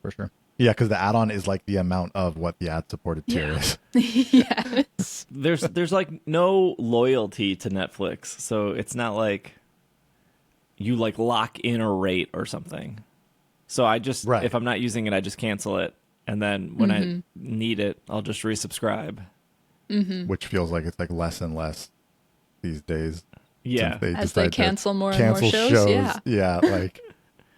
for sure. Yeah, because the add-on is like the amount of what the ad-supported tier is. Yes. There's like no loyalty to Netflix, so it's not like you like lock in a rate or something. So I just Right. if I'm not using it, I just cancel it, and then when I need it, I'll just resubscribe. Which feels like it's like less and less these days. Yeah, Since As they decide to cancel more and more shows, yeah. Yeah, like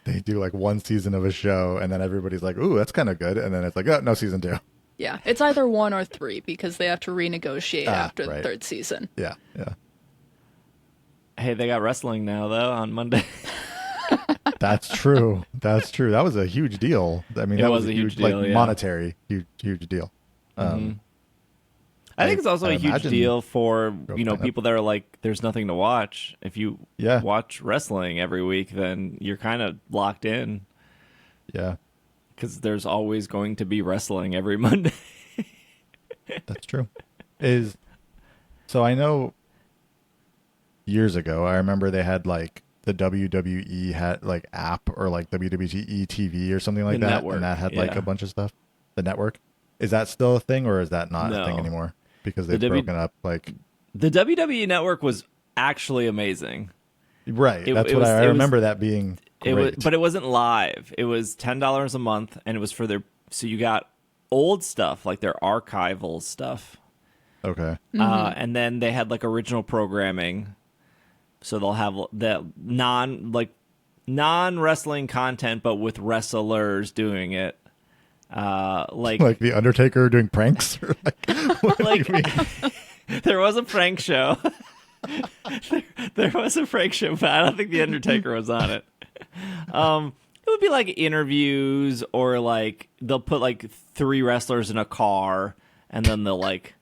they do like one season of a show, and then everybody's like, "Ooh, that's kind of good," and then it's like, "Oh, no, season 2." Yeah, it's either 1 or 3 because they have to renegotiate after the right. 3rd season. Yeah. hey, they got wrestling now though on Monday. That's true. That's true. That was a huge deal. I mean, It that was was a a huge huge, deal, like yeah. monetary, huge deal. I think it's also I a huge imagine- deal for ahead. people that are like, there's nothing to watch. If you Yeah. watch wrestling every week, then you're kind of locked in Yeah, because there's always going to be wrestling every Monday. that's true. So I know years ago, I remember they had like the WWE had like app or like WWE TV or something like The that, network, and that had like yeah. a bunch of stuff. The network, is that still a thing or is that not a thing No. anymore? Because they've The broken up like The WWE Network was actually amazing. right. It- That's it what was- I it was- remember that being great. But it wasn't live. It was $10 a month, and it was for so you got old stuff like their archival stuff, Okay. and then they had like original programming. So they'll have the non wrestling content, but with wrestlers doing it. Like Like the Undertaker doing pranks. Or like, what do like you mean? there was a prank show. there was a prank show, but I don't think the Undertaker was on it. It would be like interviews, or like they'll put like 3 wrestlers in a car, and then they'll like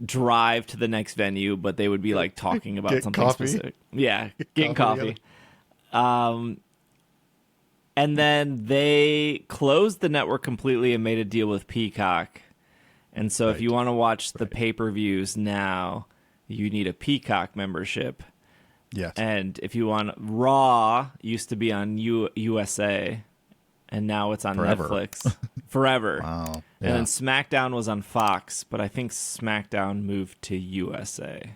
drive to the next venue, but they would be like talking about Get something coffee? specific. Yeah, getting Coffee coffee. And then they closed the network completely and made a deal with Peacock. And so if Right. you want to watch the pay-per-views now, you need a Peacock membership. Yes. And if you want, Raw used to be on USA, and now it's on Forever. Netflix forever. Wow. And Yeah. then SmackDown was on Fox, but I think SmackDown moved to USA.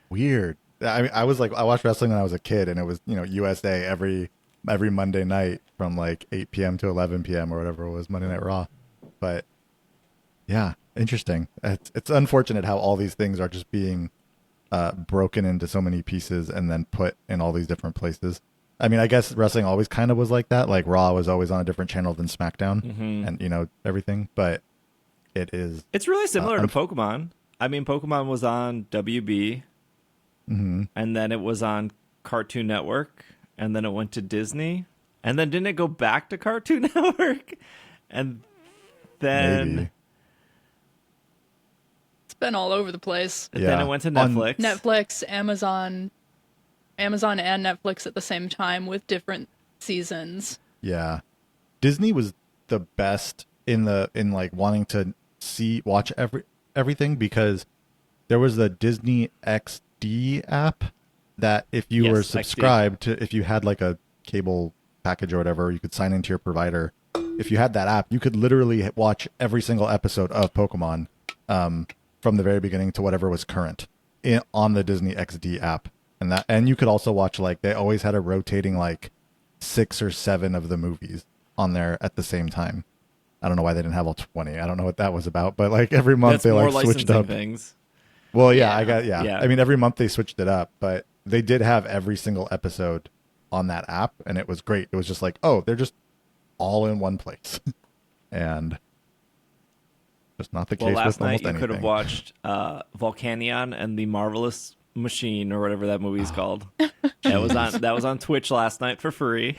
Weird. I mean, I watched wrestling when I was a kid, and it was USA every Monday night from like 8 p.m. to 11 p.m. or whatever it was, Monday Night Raw. But yeah, interesting. It's unfortunate how all these things are just being broken into so many pieces and then put in all these different places. I mean, I guess wrestling always kind of was like that. Like Raw was always on a different channel than SmackDown, and everything. But it is. It's really similar to Pokemon. I mean, Pokemon was on WB, and then it was on Cartoon Network, and then it went to Disney, and then didn't it go back to Cartoon Network? And then Maybe. It's been all over the place. then Yeah. it went to On Netflix. Netflix, Amazon and Netflix at the same time with different seasons. Yeah. Disney was the best in like wanting to watch everything, because there was the Disney XD app that if you Yes, were XD. subscribed to, if you had like a cable package or whatever, you could sign into your provider. If you had that app, you could literally watch every single episode of Pokemon from the very beginning to whatever was current on the Disney XD app. And you could also watch, like, they always had a rotating like 6 or 7 of the movies on there at the same time. I don't know why they didn't have all 20. I don't know what that was about, but like every month That's they more like switched licensing up. things. Well, yeah, Yeah. Yeah. I mean, every month they switched it up, but they did have every single episode on that app, and it was great. It was just like, oh, they're just all in one place, and just not the Well, case last with night almost you anything. could have watched Volcanion and the Marvelous Machine, or whatever that movie's called. That was on Twitch last night for free.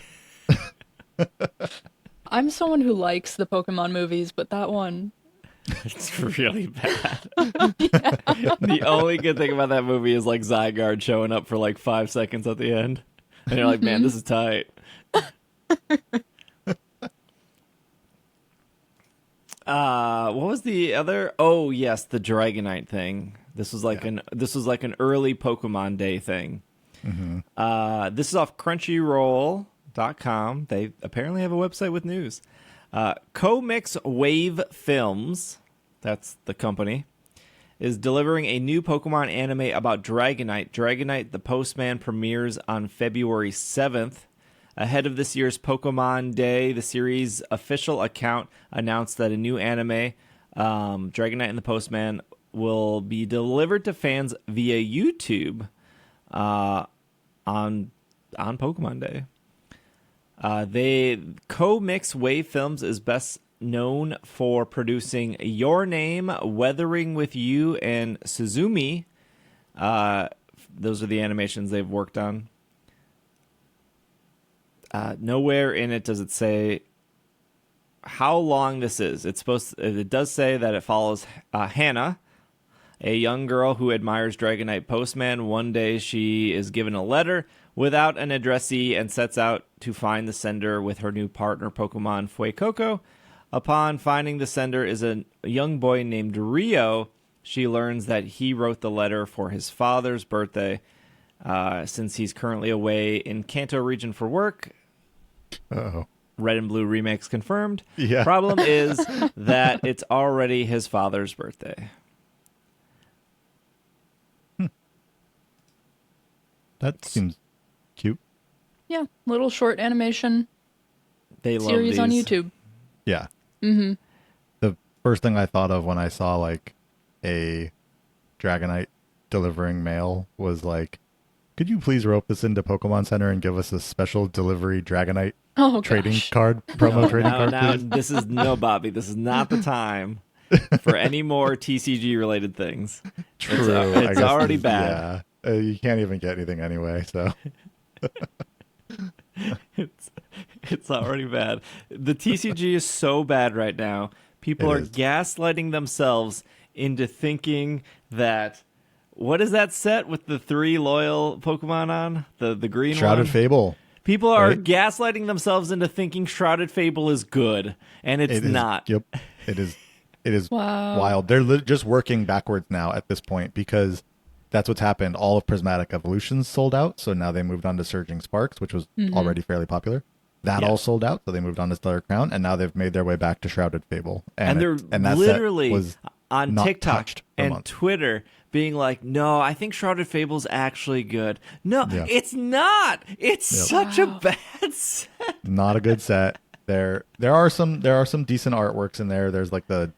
I'm someone who likes the Pokemon movies, but that one, It's really bad. The only good thing about that movie is like Zygarde showing up for like 5 seconds at the end, and you're like, man, this is tight. What was the other? Oh, yes, the Dragonite thing. This was like an early Pokemon Day thing. This is off Crunchyroll.com. They apparently have a website with news. Comix Wave Films, that's the company, is delivering a new Pokemon anime about Dragonite. Dragonite the Postman premieres on February 7th. Ahead of this year's Pokemon Day, the series' official account announced that a new anime, Dragonite and the Postman, will be delivered to fans via YouTube on Pokemon Day. Comix Wave Films is best known for producing Your Name, Weathering with You, and Suzumi. Those are the animations they've worked on. Nowhere in it does it say how long this is. It does say that it follows Hannah, a young girl who admires Dragonite Postman. One day she is given a letter without an addressee and sets out to find the sender with her new partner, Pokemon Fuecoco. Upon finding the sender is a young boy named Rio. She learns that he wrote the letter for his father's birthday. Since he's currently away in Kanto region for work. Uh-oh. Red and Blue remakes confirmed. Yeah. Problem is that it's already his father's birthday. That seems cute. Yeah, little short animation They love series these. on YouTube. Yeah. Mm-hmm. The first thing I thought of when I saw like a Dragonite delivering mail was like, could you please rope this into Pokemon Center and give us a special delivery Dragonite trading card, trading card, please? This is Bobby. This is not the time for any more TCG related things. True. It's already bad. Yeah. You can't even get anything anyway, so. It's already bad. The TCG is so bad right now. People are gaslighting themselves into thinking that, what is that set with the 3 loyal Pokemon on? The green Shrouded one? Fable. People are gaslighting themselves into thinking Shrouded Fable is good, and it's not. Yep. It is Wow. wild. They're just working backwards now at this point because that's what's happened. All of Prismatic Evolutions sold out, so now they moved on to Surging Sparks, which was already fairly popular. That all sold out, so they moved on to Stellar Crown, and now they've made their way back to Shrouded Fable. And they're that literally was on not TikTok touched for and months. Twitter being like, no, I think Shrouded Fable's actually good. No, Yeah. it's not. It's such a bad set. Not a good set. There are some decent artworks in there. There's like the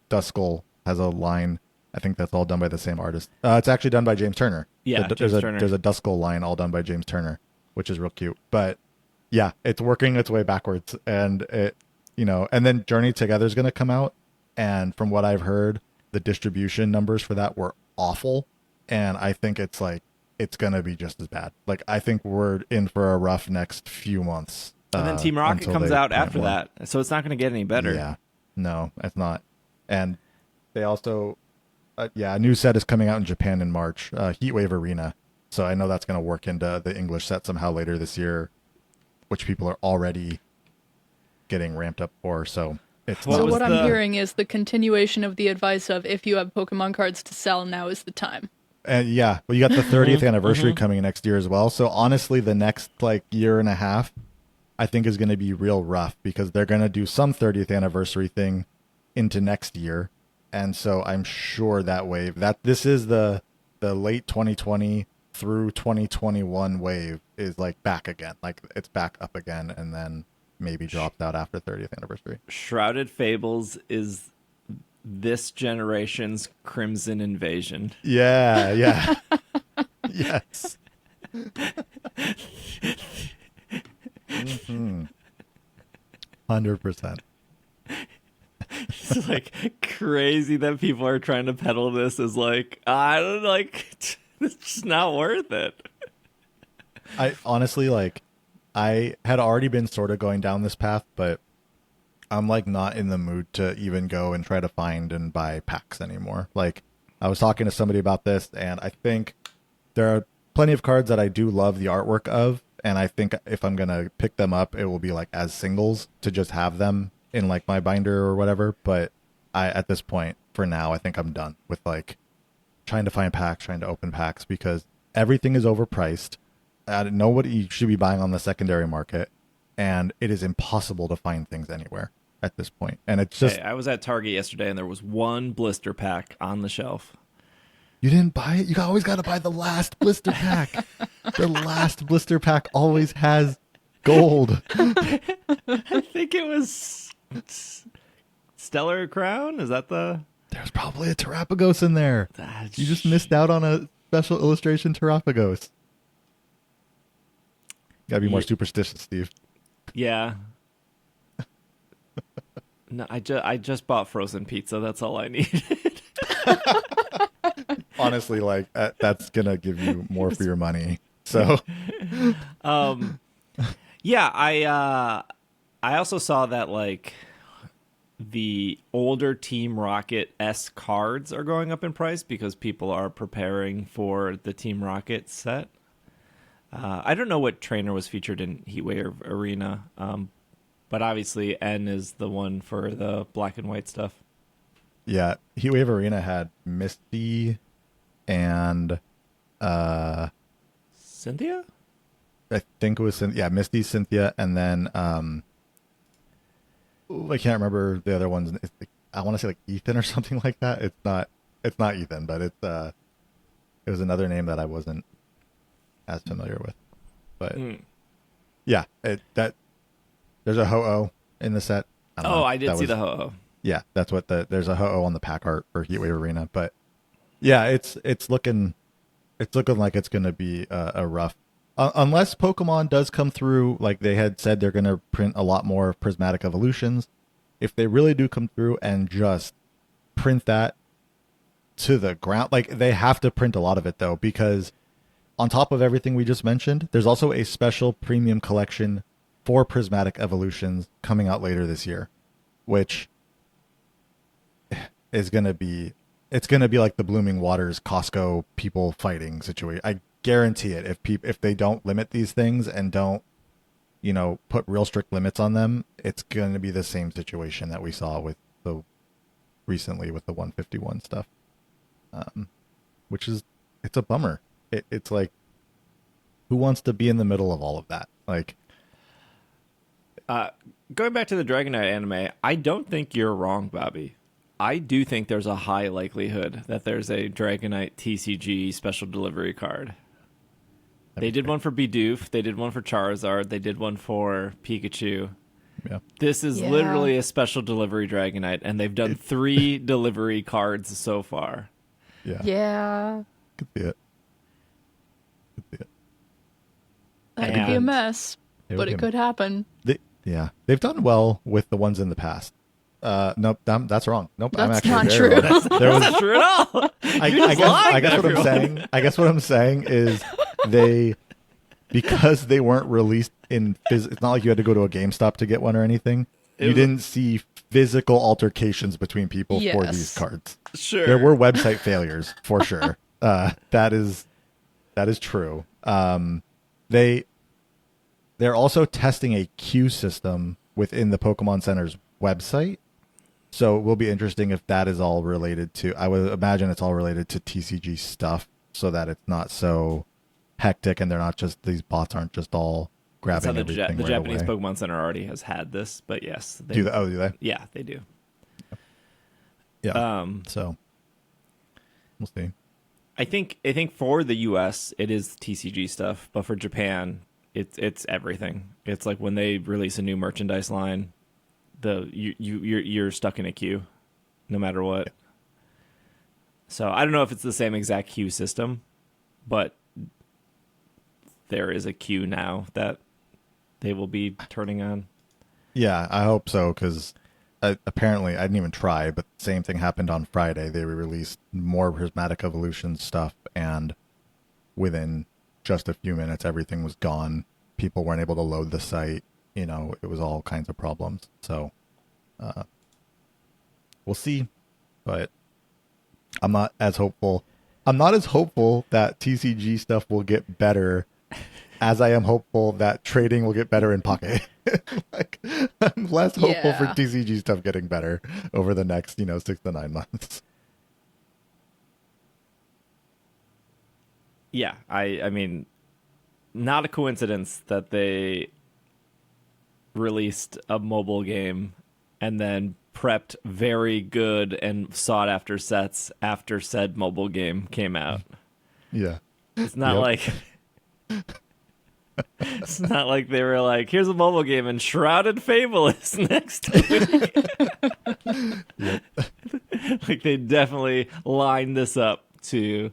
Duskull has a line. I think that's all done by the same artist. It's actually done by James Turner. Yeah, there's James Turner. There's a Duskull line all done by James Turner, which is real cute. But yeah, it's working its way backwards, and and then Journey Together is going to come out, and from what I've heard, the distribution numbers for that were awful, and I think it's going to be just as bad. Like, I think we're in for a rough next few months. And then Team Rocket until comes they out plant after more. that, so it's not going to get any better. Yeah, no, it's not. And they also, a new set is coming out in Japan in March, Heatwave Arena. So I know that's going to work into the English set somehow later this year, which people are already getting ramped up for. So it's What So was what I'm the- hearing is the continuation of the advice of if you have Pokemon cards to sell, now is the time. And yeah, well, you got the 30th anniversary coming next year as well. So honestly, the next year and a half, I think is going to be real rough because they're going to do some 30th anniversary thing into next year. And so I'm sure that wave, that this is the late 2020 through 2021 wave is back again. It's back up again and then maybe drops out after 30th anniversary. Shrouded Fables is this generation's Crimson Invasion. Yeah, yeah. Yes. 100%. It's crazy that people are trying to peddle this as I don't it's just not worth it. I honestly I had already been sort of going down this path, but I'm not in the mood to even go and try to find and buy packs anymore. I was talking to somebody about this, and I think there are plenty of cards that I do love the artwork of, and I think if I'm gonna pick them up, it will be as singles to just have them in like my binder or whatever. But at this point, for now, I think I'm done with like trying to find packs, trying to open packs, because everything is overpriced. Nobody should be buying on the secondary market, and it is impossible to find things anywhere at this point. And it's just... Hey, I was at Target yesterday, and there was one blister pack on the shelf. You didn't buy it? You always got to buy the last blister pack. The last blister pack always has gold. I think it was Stellar Crown. Is that the... There's probably a Terrapagos in there. You just missed out on a special illustration Terrapagos. Gotta be more superstitious, Steve. Yeah. No, I just bought frozen pizza. That's all I needed. Honestly, like that's gonna give you more for your money. So, yeah, I also saw that like the older Team Rocket S cards are going up in price because people are preparing for the Team Rocket set. I don't know what trainer was featured in Heatwave Arena, but obviously N is the one for the black and white stuff. Yeah, Heatwave Arena had Misty and Cynthia? I think it was Misty, Cynthia, and then I can't remember the other ones. I want to say like Ethan or something like that. It's not Ethan, but it was another name that I wasn't as familiar with. But yeah, there's a Ho-Oh in the set. I did see the Ho-Oh. Yeah, that's what there's a Ho-Oh on the pack art for Heatwave Arena. But yeah, it's looking like it's going to be a rough, unless Pokemon does come through. Like they had said, they're going to print a lot more Prismatic Evolutions. If they really do come through and just print that to the ground, like they have to print a lot of it though, because on top of everything we just mentioned, there's also a special premium collection for Prismatic Evolutions coming out later this year, which is going to be, it's going to be like the Blooming Waters Costco people fighting situation. I guarantee it. If they don't limit these things and don't, put real strict limits on them, it's going to be the same situation that we saw recently with the 151 stuff. Which is, it's a bummer. It's like, who wants to be in the middle of all of that? Like, going back to the Dragonite anime, I don't think you're wrong, Bobby. I do think there's a high likelihood that there's a Dragonite TCG special delivery card. They did one for Bidoof. They did one for Charizard. They did one for Pikachu. Yeah. This is literally a special delivery Dragonite, and they've done 3 delivery cards so far. Yeah. Yeah. Could see it. That could be a mess, but it could happen. They've done well with the ones in the past. Nope, that's wrong. Nope, that's I'm actually not true. That's not true at all. I guess what I'm saying. I guess what I'm saying is because they weren't released in it's not like you had to go to a GameStop to get one or anything. You didn't see physical altercations betwing people for these cards. Sure, there were website failures for sure. That is true. They're also testing a queue system within the Pokemon Center's website. So it will be interesting if that is all related to, I would imagine it's all related to TCG stuff, so that it's not so hectic and these bots aren't just all grabbing everything the right Japanese away. Pokemon Center already has had this, but yes. Do they? Yeah, they do. Yeah. So we'll see. I think for the US it is TCG stuff, but for Japan it's everything. It's like when they release a new merchandise line, you're stuck in a queue no matter what. Yeah. So I don't know if it's the same exact queue system, but there is a queue now that they will be turning on. Yeah, I hope so, because apparently I didn't even try, but the same thing happened on Friday. They released more Prismatic Evolution stuff, and within just a few minutes, everything was gone. People weren't able to load the site. It was all kinds of problems. So we'll see, but I'm not as hopeful. I'm not as hopeful that TCG stuff will get better as I am hopeful that trading will get better in Pocket. Like, I'm less hopeful for Yeah. TCG stuff getting better over the next, 6 to 9 months. Yeah, I mean, not a coincidence that they released a mobile game and then prepped very good and sought after sets after said mobile game came out. Yeah. It's not Yep. like it's not like they were like, here's a mobile game and Shrouded Fable is next week. Yep. Like they definitely lined this up to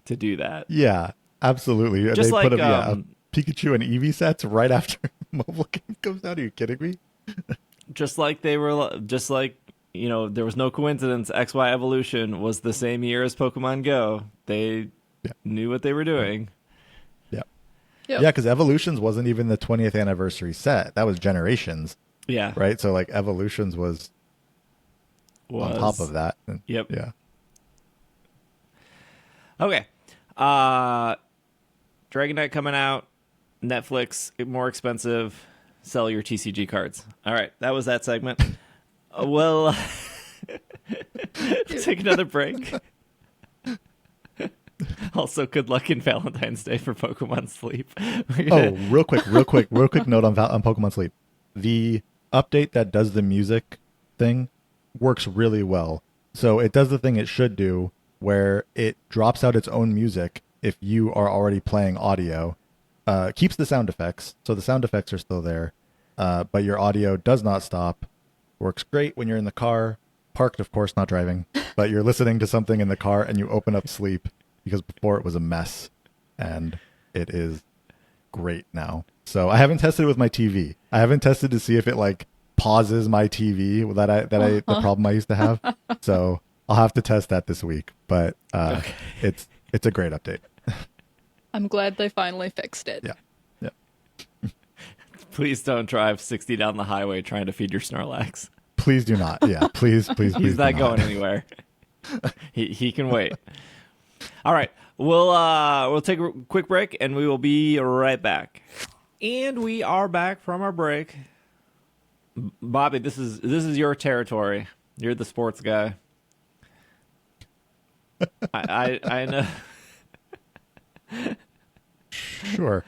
do that. Yeah, absolutely. Just They like put a Pikachu and Eevee sets right after mobile game comes out. Are you kidding me? just like there was no coincidence XY Evolution was the same year as Pokemon Go. They knew what they were doing. Yeah. Yep. Yeah, because Evolutions wasn't even the 20th anniversary set. That was Generations, Yeah. right? So like Evolutions was on top of that. And, Yep. Yeah. Okay. Dragonite coming out. Netflix, more expensive. Sell your TCG cards. All right. That was that segment. Well, take another break. Also, good luck in Valentine's Day for Pokemon Sleep. Oh, real quick note on Pokemon Sleep. The update that does the music thing works really well. So it does the thing it should do, where it drops out its own music if you are already playing audio, keeps the sound effects, so the sound effects are still there, but your audio does not stop. Works great when you're in the car, parked, of course, not driving, but you're listening to something in the car and you open up Sleep, because before it was a mess, and it is great now. So I haven't tested it with my TV. I haven't tested to see if it like pauses my TV the problem I used to have. So I'll have to test that this week. But Okay. it's a great update. I'm glad they finally fixed it. Yeah. Please don't drive 60 down the highway trying to feed your Snorlax. Please do not. Yeah. Please. He's do not going anywhere. He can wait. All right. We'll take a quick break and we will be right back. And we are back from our break. Bobby, this is your territory. You're the sports guy. I know. Sure.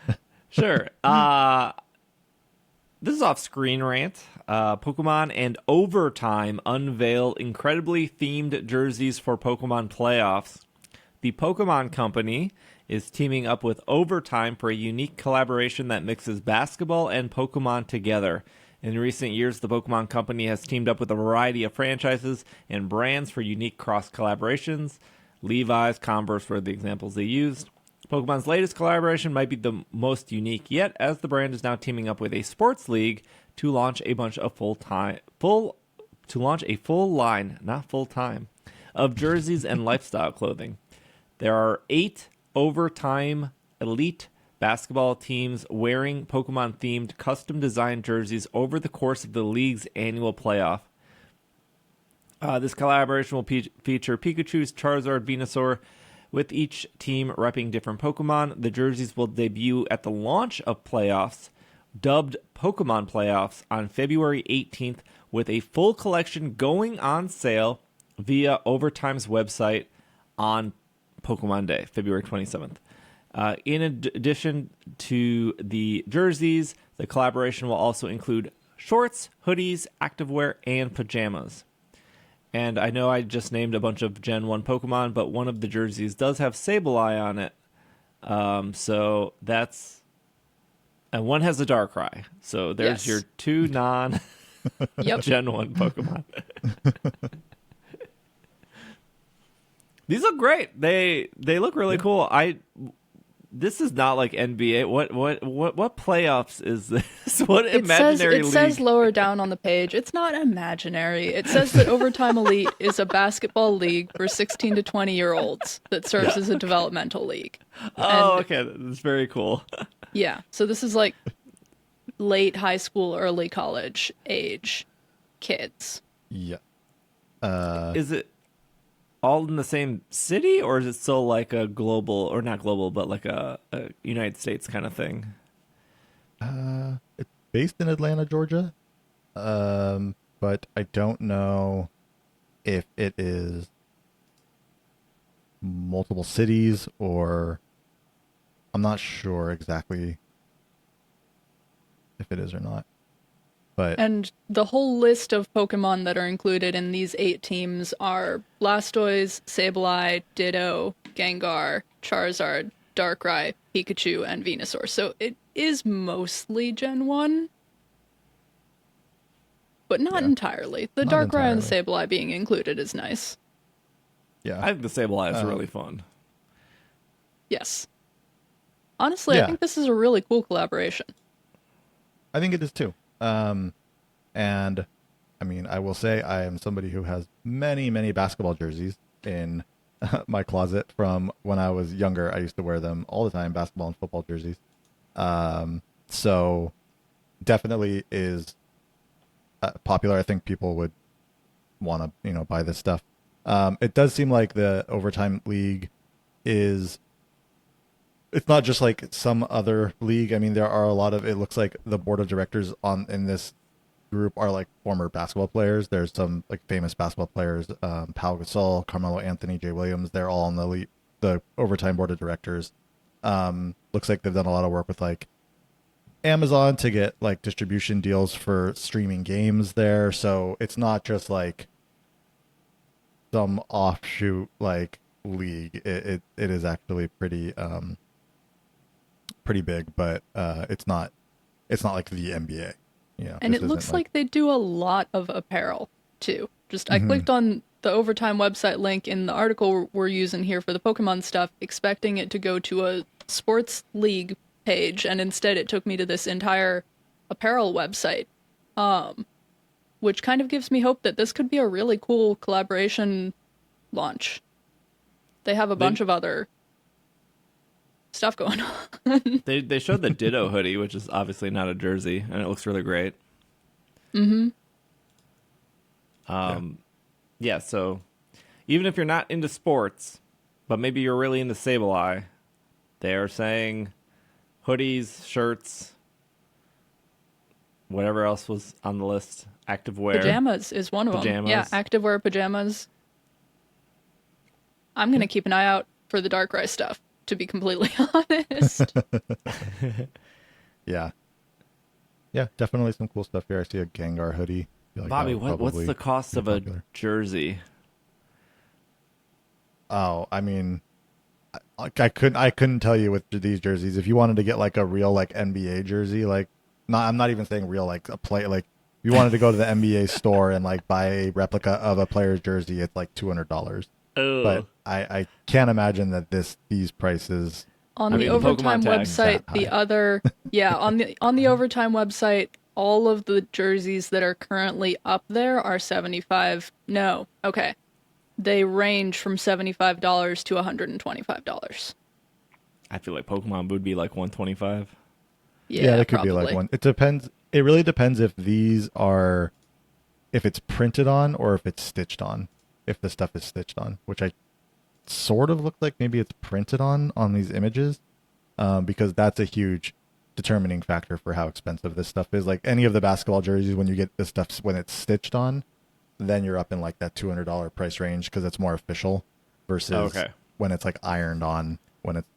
Sure. This is off Screen Rant. Pokemon and Overtime unveil incredibly themed jerseys for Pokemon playoffs. The Pokemon Company is teaming up with Overtime for a unique collaboration that mixes basketball and Pokemon together. In recent years, the Pokemon Company has teamed up with a variety of franchises and brands for unique cross-collaborations. Levi's, Converse were the examples they used. Pokemon's latest collaboration might be the most unique yet, as the brand is now teaming up with a sports league to launch a full line, not full-time, of jerseys and lifestyle clothing. There are 8 Overtime Elite basketball teams wearing Pokemon-themed custom-designed jerseys over the course of the league's annual playoff. This collaboration will feature Pikachu's Charizard, Venusaur, with each team repping different Pokemon. The jerseys will debut at the launch of playoffs, dubbed Pokemon Playoffs, on February 18th, with a full collection going on sale via Overtime's website on Pokemon Day, February 27th. In addition to the jerseys, the collaboration will also include shorts, hoodies, activewear, and pajamas. And I know I just named a bunch of Gen 1 Pokemon, but one of the jerseys does have Sableye on it. So that's... And one has a Darkrai. So there's Yes. your 2 non Yep. Gen 1 Pokemon. These look great. They look really cool. This is not like NBA. What playoffs is this? What imaginary It league? says lower down on the page. It's not imaginary. It says that Overtime Elite is a basketball league for 16 to 20-year-olds that serves as a developmental league. Oh, And- okay. That's very cool. Yeah. So this is like late high school, early college age kids. Yeah. Is it all in the same city, or is it still like a global, or not global, but like a United States kind of thing? It's based in Atlanta, Georgia, but I don't know if it is multiple cities or I'm not sure exactly if it is or not. But And the whole list of Pokemon that are included in these 8 teams are Blastoise, Sableye, Ditto, Gengar, Charizard, Darkrai, Pikachu, and Venusaur. So it is mostly Gen 1, but not entirely. The Not Darkrai and entirely. Sableye being included is nice. yeah, I think the Sableye is really fun. Yes. Honestly, Yeah. I think this is a really cool collaboration. I think it is too. And I mean, I will say I am somebody who has many, many basketball jerseys in my closet from when I was younger. I used to wear them all the time, basketball and football jerseys. So definitely is popular. I think people would want to, buy this stuff. It does seem like the Overtime League it's not just like some other league. I mean, there are a lot of, it looks like the board of directors in this group are like former basketball players. There's some like famous basketball players, Pau Gasol, Carmelo Anthony, Jay Williams. They're all on the Overtime board of directors. Looks like they've done a lot of work with like Amazon to get like distribution deals for streaming games there. So it's not just like some offshoot like league. It is actually pretty big, but it's not like the NBA. And this it looks isn't like they do a lot of apparel, too. I clicked on the Overtime website link in the article we're using here for the Pokemon stuff, expecting it to go to a sports league page, and instead it took me to this entire apparel website, which kind of gives me hope that this could be a really cool collaboration launch. They have a bunch of other stuff going on. They showed the Ditto hoodie, which is obviously not a jersey, and it looks really great. Yeah, so even if you're not into sports, but maybe you're really into Sableye, they are saying hoodies, shirts, whatever else was on the list, activewear. Pajamas is one of them. Yeah, activewear pajamas. I'm going to keep an eye out for the Darkrai stuff, to be completely honest. Yeah, definitely some cool stuff here. I see a Gengar hoodie. I feel like Bobby, that would what's probably the cost be of a popular. jersey? Oh, I mean, I couldn't tell you with these jerseys. If you wanted to get like a real like NBA jersey, like I'm not even saying real, like a play, like if you wanted to go to the NBA store and like buy a replica of a player's jersey, it's like $200. Oh, But I can't imagine that these prices. On I the mean, Overtime Pokemon tags website, that the high. other on the Overtime website, all of the jerseys that are currently up there are $75. No, okay. They range from $75 to $125. I feel like Pokemon would be like 125. Yeah, it could probably. be like one. It depends. It really depends if it's printed on or if it's stitched on. If the stuff is stitched on, which I sort of look like maybe it's printed on these images, because that's a huge determining factor for how expensive this stuff is. Like any of the basketball jerseys, when you get this stuff when it's stitched on, then you're up in like that $200 price range because it's more official versus when it's like ironed on, when it's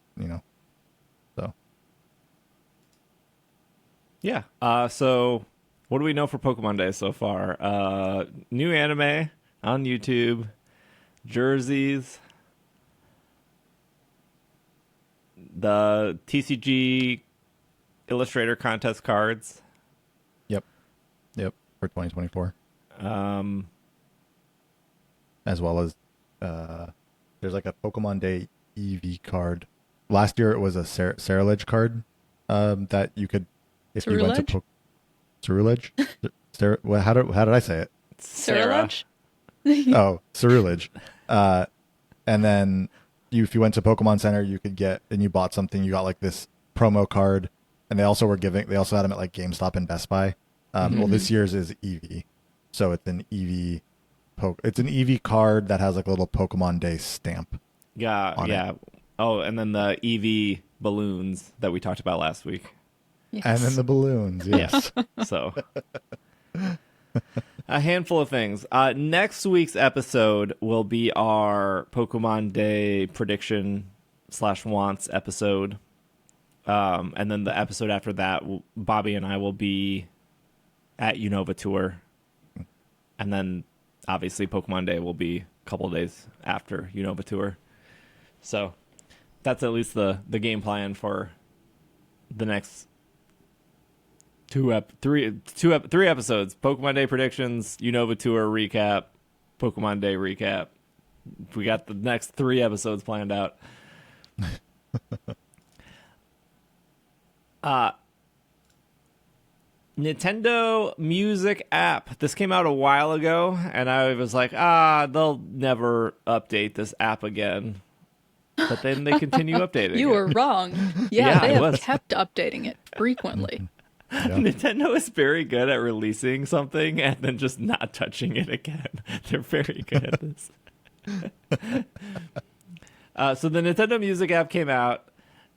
so. Yeah. So what do we know for Pokemon Day so far? New anime on YouTube, jerseys, the TCG Illustrator contest cards. Yep, for 2024. As well as there's like a Pokemon Day EV card. Last year it was a Ceruledge card that you could, if you went to Ceruledge. How did I say it? Sarah. Oh, Ceruledge. And then if you went to Pokemon Center, you could get, and you bought something, you got like this promo card, and they also had them at like GameStop and Best Buy. Well, this year's is EV, so it's an EV. It's an EV card that has like a little Pokemon Day stamp. Yeah. It. Oh, and then the EV balloons that we talked about last week. Yes. And then the balloons. Yes. So, a handful of things. Next week's episode will be our Pokemon Day prediction / wants episode. And then the episode after that, Bobby and I will be at Unova Tour. And then, obviously, Pokemon Day will be a couple of days after Unova Tour. So, that's at least the game plan for the next three episodes. Pokemon Day predictions, Unova Tour recap, Pokemon Day recap. We got the next 3 episodes planned out. Nintendo Music app. This came out a while ago, and I was like, they'll never update this app again. But then they continue updating You it. were wrong. Yeah, They I have was. kept updating it frequently. Yeah. Nintendo is very good at releasing something and then just not touching it again. They're very good at this. So the Nintendo Music app came out.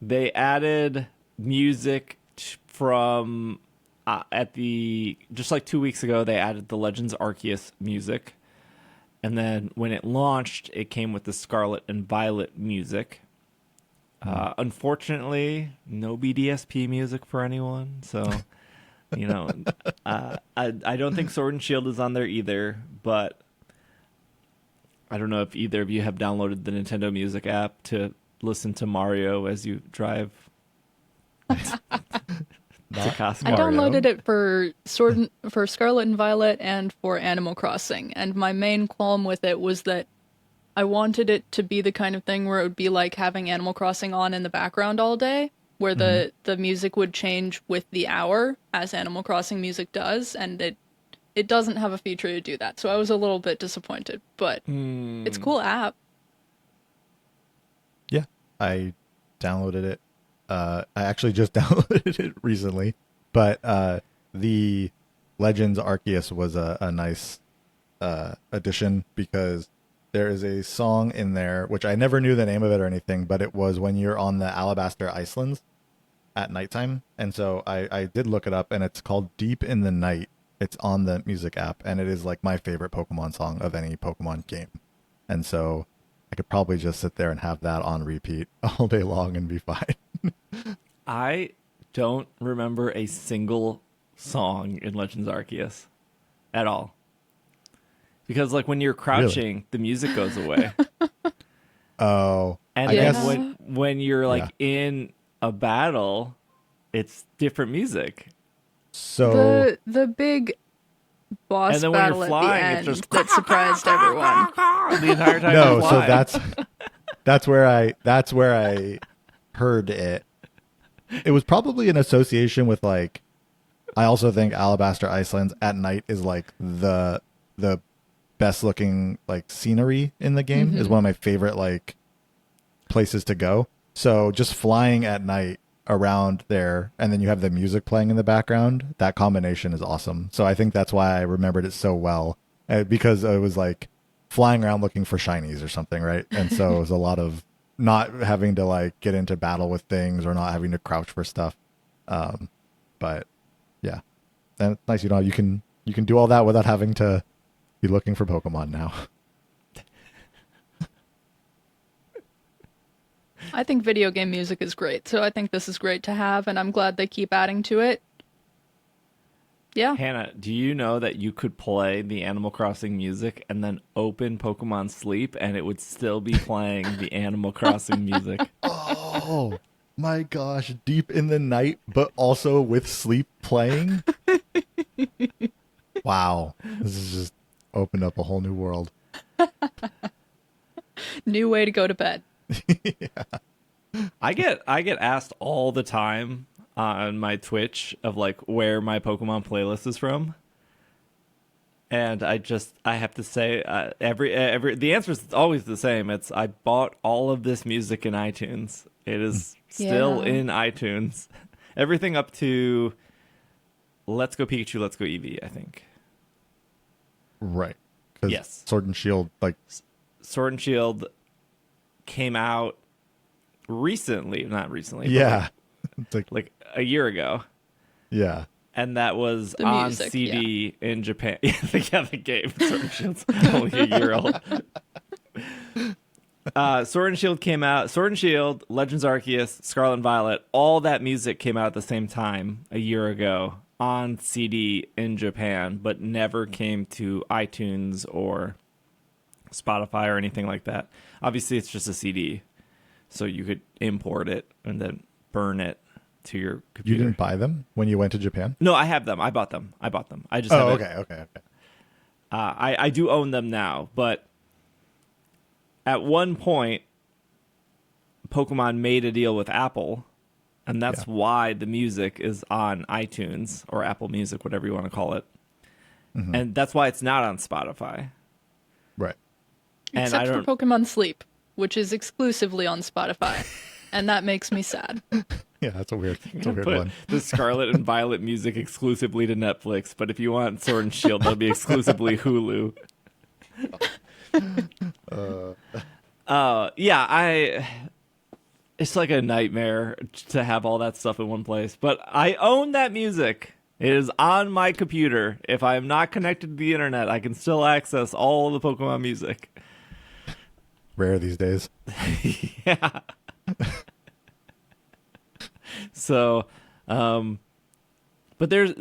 They added music from just like 2 weeks ago. They added the Legends Arceus music, and then when it launched, it came with the Scarlet and Violet music. Unfortunately, no BDSP music for anyone. So, I don't think Sword and Shield is on there either. But I don't know if either of you have downloaded the Nintendo Music app to listen to Mario as you drive to Costco. I downloaded it for Scarlet and Violet and for Animal Crossing, and my main qualm with it was that I wanted it to be the kind of thing where it would be like having Animal Crossing on in the background all day, where the music would change with the hour, as Animal Crossing music does, and it doesn't have a feature to do that, so I was a little bit disappointed, but it's a cool app. Yeah, I downloaded it. I actually just downloaded it recently, but the Legends Arceus was a nice addition, because there is a song in there, which I never knew the name of it or anything, but it was when you're on the Alabaster Icelands at nighttime. And so I did look it up, and it's called Deep in the Night. It's on the music app, and it is like my favorite Pokemon song of any Pokemon game. And so I could probably just sit there and have that on repeat all day long and be fine. I don't remember a single song in Legends Arceus at all. Because like when you're crouching, the music goes away. Oh, And I then guess when you're like in a battle, it's different music. so. The big boss And then when battle you're at flying, the it's end just that surprised everyone. The entire time No, you so fly. that's where I heard it. It was probably an association with like, I also think Alabaster Icelands at night is like the best looking like scenery in the game. Is one of my favorite like places to go. So just flying at night around there, and then you have the music playing in the background, that combination is awesome. So I think that's why I remembered it so well, because it was like flying around looking for shinies or something, right? And so it was a lot of not having to like get into battle with things or not having to crouch for stuff. But yeah, and it's nice, you can do all that without having to be looking for Pokemon now. I think video game music is great, so I think this is great to have, and I'm glad they keep adding to it. Yeah. Hannah, do you know that you could play the Animal Crossing music and then open Pokemon Sleep and it would still be playing the Animal Crossing music? Oh my gosh, Deep in the Night, but also with Sleep playing? Wow. This has just opened up a whole new world. New way to go to bed. I get asked all the time on my Twitch of like where my Pokemon playlist is from, and I have to say every the answer is always the same. It's I bought all of this music in iTunes. It is still Yeah. in iTunes. Everything up to Let's Go Pikachu, Let's Go Eevee, I think. Right. 'Cause Yes. Sword and Shield, like, Sword and Shield came out recently, not recently, but yeah. It's like like a year ago. Yeah. And that was The on music, CD in Japan. Yeah, the game. Sword and Shield's only a year old. Sword and Shield came out. Sword and Shield, Legends Arceus, Scarlet and Violet, all that music came out at the same time a year ago on CD in Japan, but never came to iTunes or Spotify or anything like that. Obviously, it's just a CD, so you could import it and then burn it to your computer. You didn't buy them when you went to Japan? No, I have them. I bought them. I just Oh, haven't. okay. I do own them now, but at one point, Pokemon made a deal with Apple, and that's why the music is on iTunes or Apple Music, whatever you want to call it. Mm-hmm. And that's why it's not on Spotify. Right. Except for Pokemon Sleep, which is exclusively on Spotify. And that makes me sad. Yeah, that's a weird one. The Scarlet and Violet music exclusively to Netflix, but if you want Sword and Shield, that'll be exclusively Hulu. It's like a nightmare to have all that stuff in one place. But I own that music. It is on my computer. If I am not connected to the internet, I can still access all of the Pokemon music. Rare these days. Yeah. So, but there's,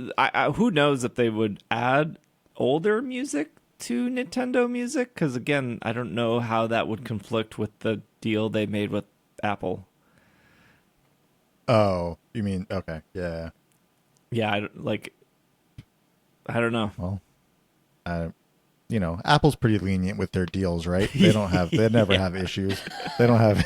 who knows if they would add older music to Nintendo music? Because again, I don't know how that would conflict with the deal they made with Apple. Oh, you mean, okay, yeah. Yeah, I don't know. Well, Apple's pretty lenient with their deals, right? They never have issues. They don't have.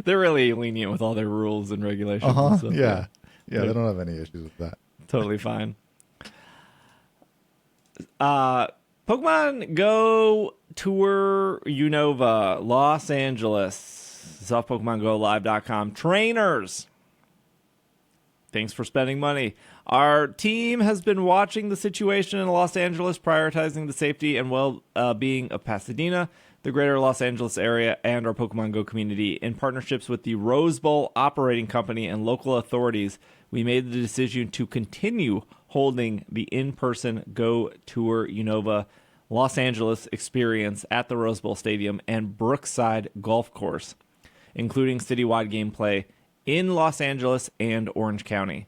They're really lenient with all their rules and regulations. And stuff. Yeah, they don't have any issues with that. Totally fine. Pokemon Go Tour Unova, Los Angeles. This is off PokemonGoLive.com. Trainers, thanks for spending money. Our team has been watching the situation in Los Angeles, prioritizing the safety and well-being of Pasadena, the greater Los Angeles area, and our Pokemon Go community. In partnerships with the Rose Bowl Operating Company and local authorities, we made the decision to continue holding the in-person Go Tour Unova Los Angeles experience at the Rose Bowl Stadium and Brookside Golf Course, including citywide gameplay in Los Angeles and Orange County.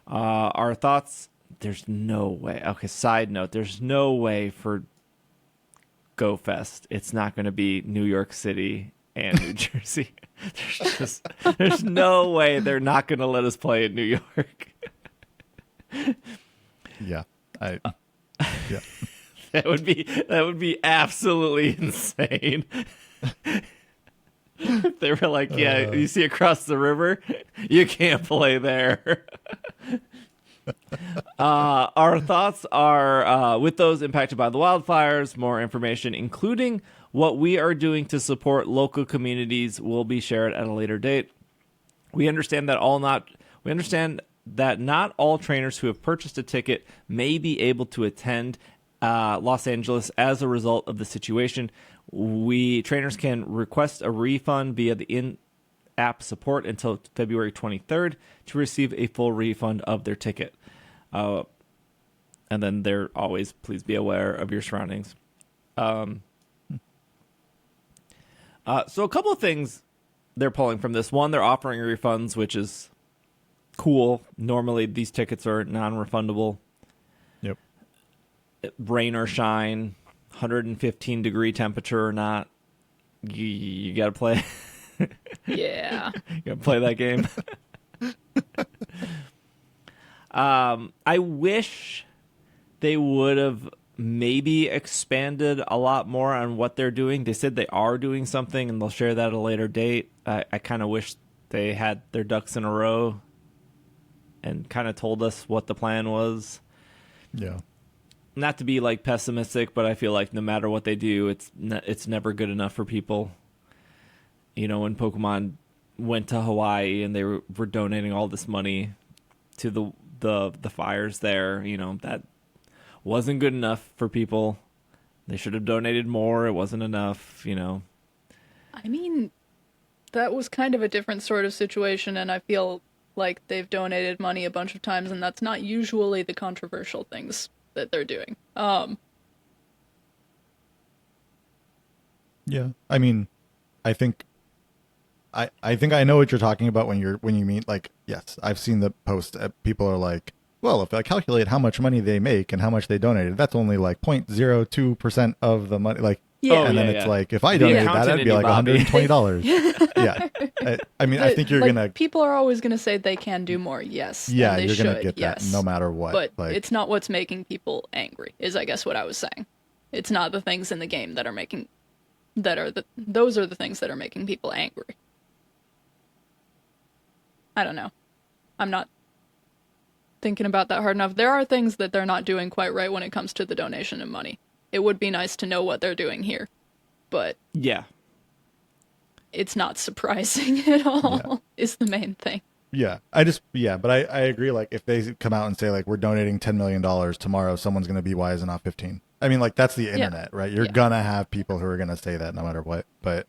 Our thoughts, there's no way. Okay, side note, there's no way for Go Fest. It's not going to be New York City and New Jersey. There's no way they're not going to let us play in New York. Yeah. Yeah. That would be absolutely insane. They were like, yeah, you see across the river, you can't play there. Our thoughts are with those impacted by the wildfires. More information, including what we are doing to support local communities, will be shared at a later date. We understand that not all trainers who have purchased a ticket may be able to attend Los Angeles as a result of the situation. Trainers can request a refund via the in-app support until February 23rd to receive a full refund of their ticket. And then they're always, please be aware of your surroundings. So a couple of things they're pulling from this. One, they're offering refunds, which is cool. Normally, these tickets are non-refundable. Yep. Rain or shine, 115-degree temperature or not, you got to play. Yeah. You got to play that game. I wish they would have maybe expanded a lot more on what they're doing. They said they are doing something, and they'll share that at a later date. I kind of wish they had their ducks in a row and kind of told us what the plan was. Yeah. Not to be like pessimistic, but I feel like no matter what they do, it's never good enough for people. You know, when Pokemon went to Hawaii and they were donating all this money to the fires there, you know, that wasn't good enough for people. They should have donated more. It wasn't enough, you know. I mean, that was kind of a different sort of situation, and I feel like they've donated money a bunch of times, and that's not usually the controversial things that they're doing. Yeah, I mean, I think I think I know what you're talking about when you mean, like, yes, I've seen the post. People are like, well, if I calculate how much money they make and how much they donated, that's only like 0.02% of the money. Like, Yeah. and then it's like, if I donated that, that'd be like $120. Yeah. I mean, I think you're like, gonna. People are always gonna say they can do more. Yes. Yeah, and they you're should, gonna get yes. that no matter what. But like, it's not what's making people angry. Is I guess what I was saying. It's not the things in the game that are making. Those are the things that are making people angry. I don't know. I'm not thinking about that hard enough. There are things that they're not doing quite right when it comes to the donation of money. It would be nice to know what they're doing here, but yeah, it's not surprising at all, is the main thing. Yeah, but I agree. Like, if they come out and say, like, we're donating $10 million tomorrow, someone's going to be, why is it not 15? I mean, like, that's the internet, right? You're going to have people who are going to say that no matter what. But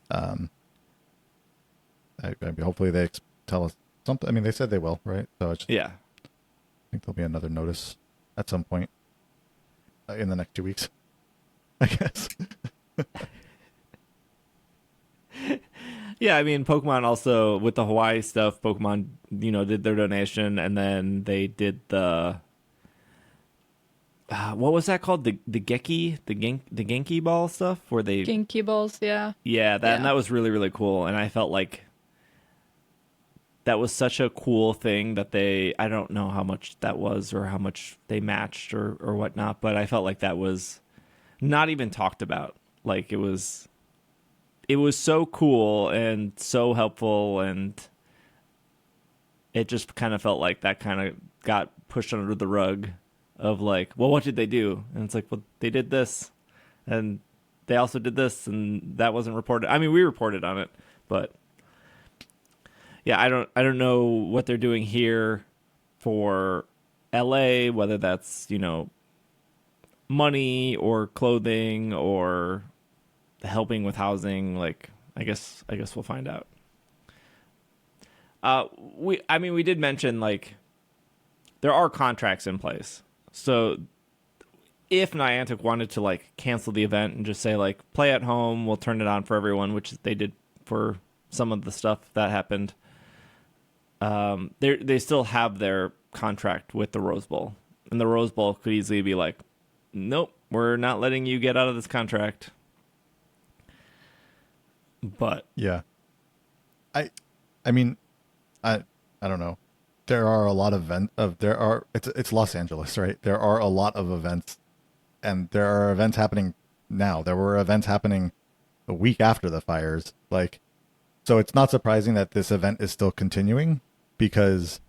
I mean, hopefully they tell us something. I mean, they said they will, right? So it's yeah. I think there'll be another notice at some point in the next 2 weeks, I guess. Yeah, I mean, Pokemon also, with the Hawaii stuff, Pokemon, did their donation, and then they did the, what was that called? The Genki ball stuff? Where they... Genki balls, yeah. Yeah, and that was really, really cool, and I felt like that was such a cool thing that I don't know how much that was or how much they matched or whatnot, but I felt like that was not even talked about. Like, it was so cool and so helpful, and it just kind of felt like that kind of got pushed under the rug of like, well, what did they do? And it's like, well, they did this, and they also did this, and that wasn't reported. I mean, we reported on it, but yeah, I don't know what they're doing here for LA, whether that's, money or clothing or helping with housing. Like, I guess we'll find out. We did mention, like, there are contracts in place. So if Niantic wanted to, like, cancel the event and just say, like, play at home, we'll turn it on for everyone, which they did for some of the stuff that happened, they still have their contract with the Rose Bowl. And the Rose Bowl could easily be like, nope, we're not letting you get out of this contract. But yeah, I mean, I don't know. There are a lot of it's Los Angeles, right? There are a lot of events, and there are events happening now. There were events happening a week after the fires. Like, so it's not surprising that this event is still continuing, because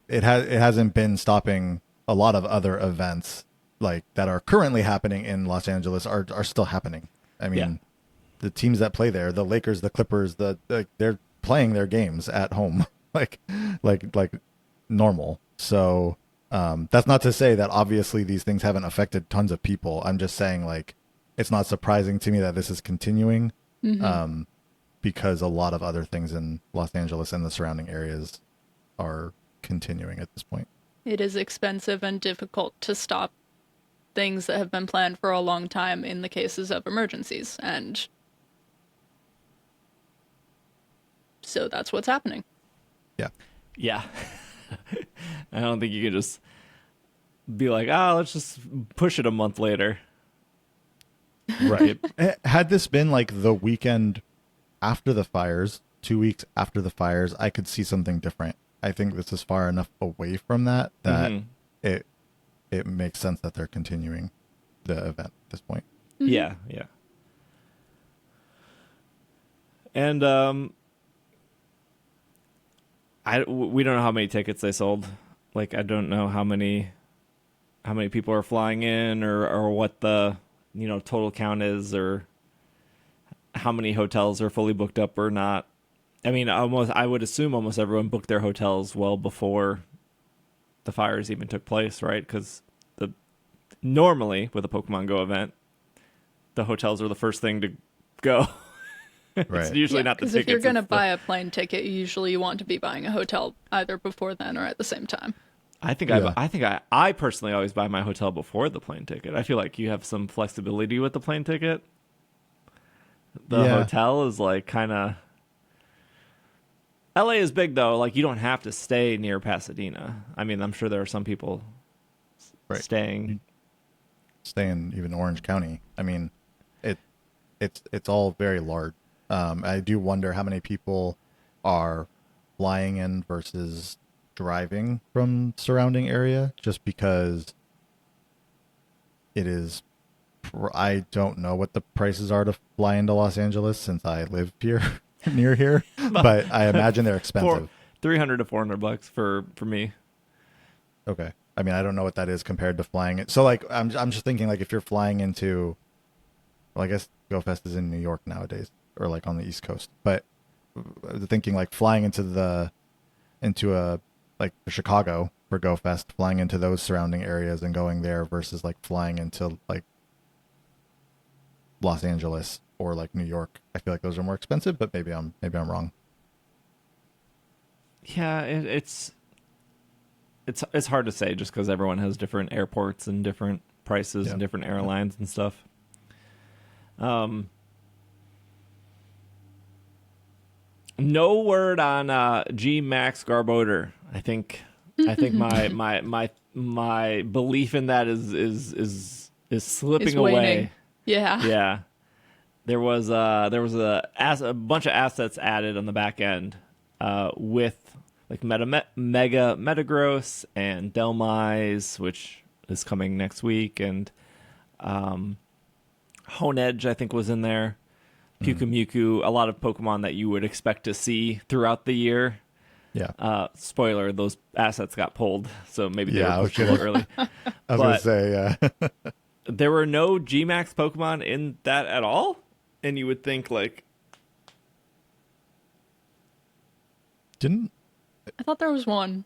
it hasn't been stopping. A lot of other events, like, that are currently happening in Los Angeles are still happening. I mean, the teams that play there, the Lakers, the Clippers, they're playing their games at home like normal. So that's not to say that obviously these things haven't affected tons of people. I'm just saying, like, it's not surprising to me that this is continuing, because a lot of other things in Los Angeles and the surrounding areas are continuing at this point. It is expensive and difficult to stop things that have been planned for a long time in the cases of emergencies, and so that's what's happening. Yeah. I don't think you could just be like, let's just push it a month later. Right. Had this been like the weekend after the fires, 2 weeks after the fires, I could see something different. I think this is far enough away from that it makes sense that they're continuing the event at this point. Yeah. And we don't know how many tickets they sold. Like, I don't know how many people are flying in, or what the total count is, or how many hotels are fully booked up or not. I mean, I would assume almost everyone booked their hotels well before the fires even took place, right? Because normally with a Pokemon Go event, the hotels are the first thing to go. Right. usually not the Because tickets. if you're going to it's buy a plane ticket, usually you want to be buying a hotel either before then or at the same time. I think Yeah. I personally always buy my hotel before the plane ticket. I feel like you have some flexibility with the plane ticket. The Yeah. hotel is like kind of. LA is big though. Like you don't have to stay near Pasadena. I mean, I'm sure there are some people Right. staying. Stay in even Orange County. I mean, it's all very large. I do wonder how many people are flying in versus driving from surrounding area, just because it is. I don't know what the prices are to fly into Los Angeles since I live here near here, but I imagine they're expensive. $300 to $400 for me. Okay. I mean, I don't know what that is compared to flying it. So like, I'm just thinking like if you're flying into, well, I guess GoFest is in New York nowadays or like on the East Coast, but thinking like flying into Chicago for GoFest, flying into those surrounding areas and going there versus like flying into like Los Angeles or like New York. I feel like those are more expensive, but maybe I'm wrong. Yeah, it's hard to say just because everyone has different airports and different prices and different airlines and stuff. No word on G Max Garbodor. I think my belief in that is slipping Is waning. away. Yeah. Yeah. There was a bunch of assets added on the back end with like Mega Metagross and Delmise, which is coming next week, and Honedge I think was in there. Pyukumuku, a lot of Pokemon that you would expect to see throughout the year. Yeah. Spoiler, those assets got pulled, so maybe they Yeah, were pushed a little early. I was going to say, yeah. There were no G-Max Pokemon in that at all? And you would think, like... I thought there was one.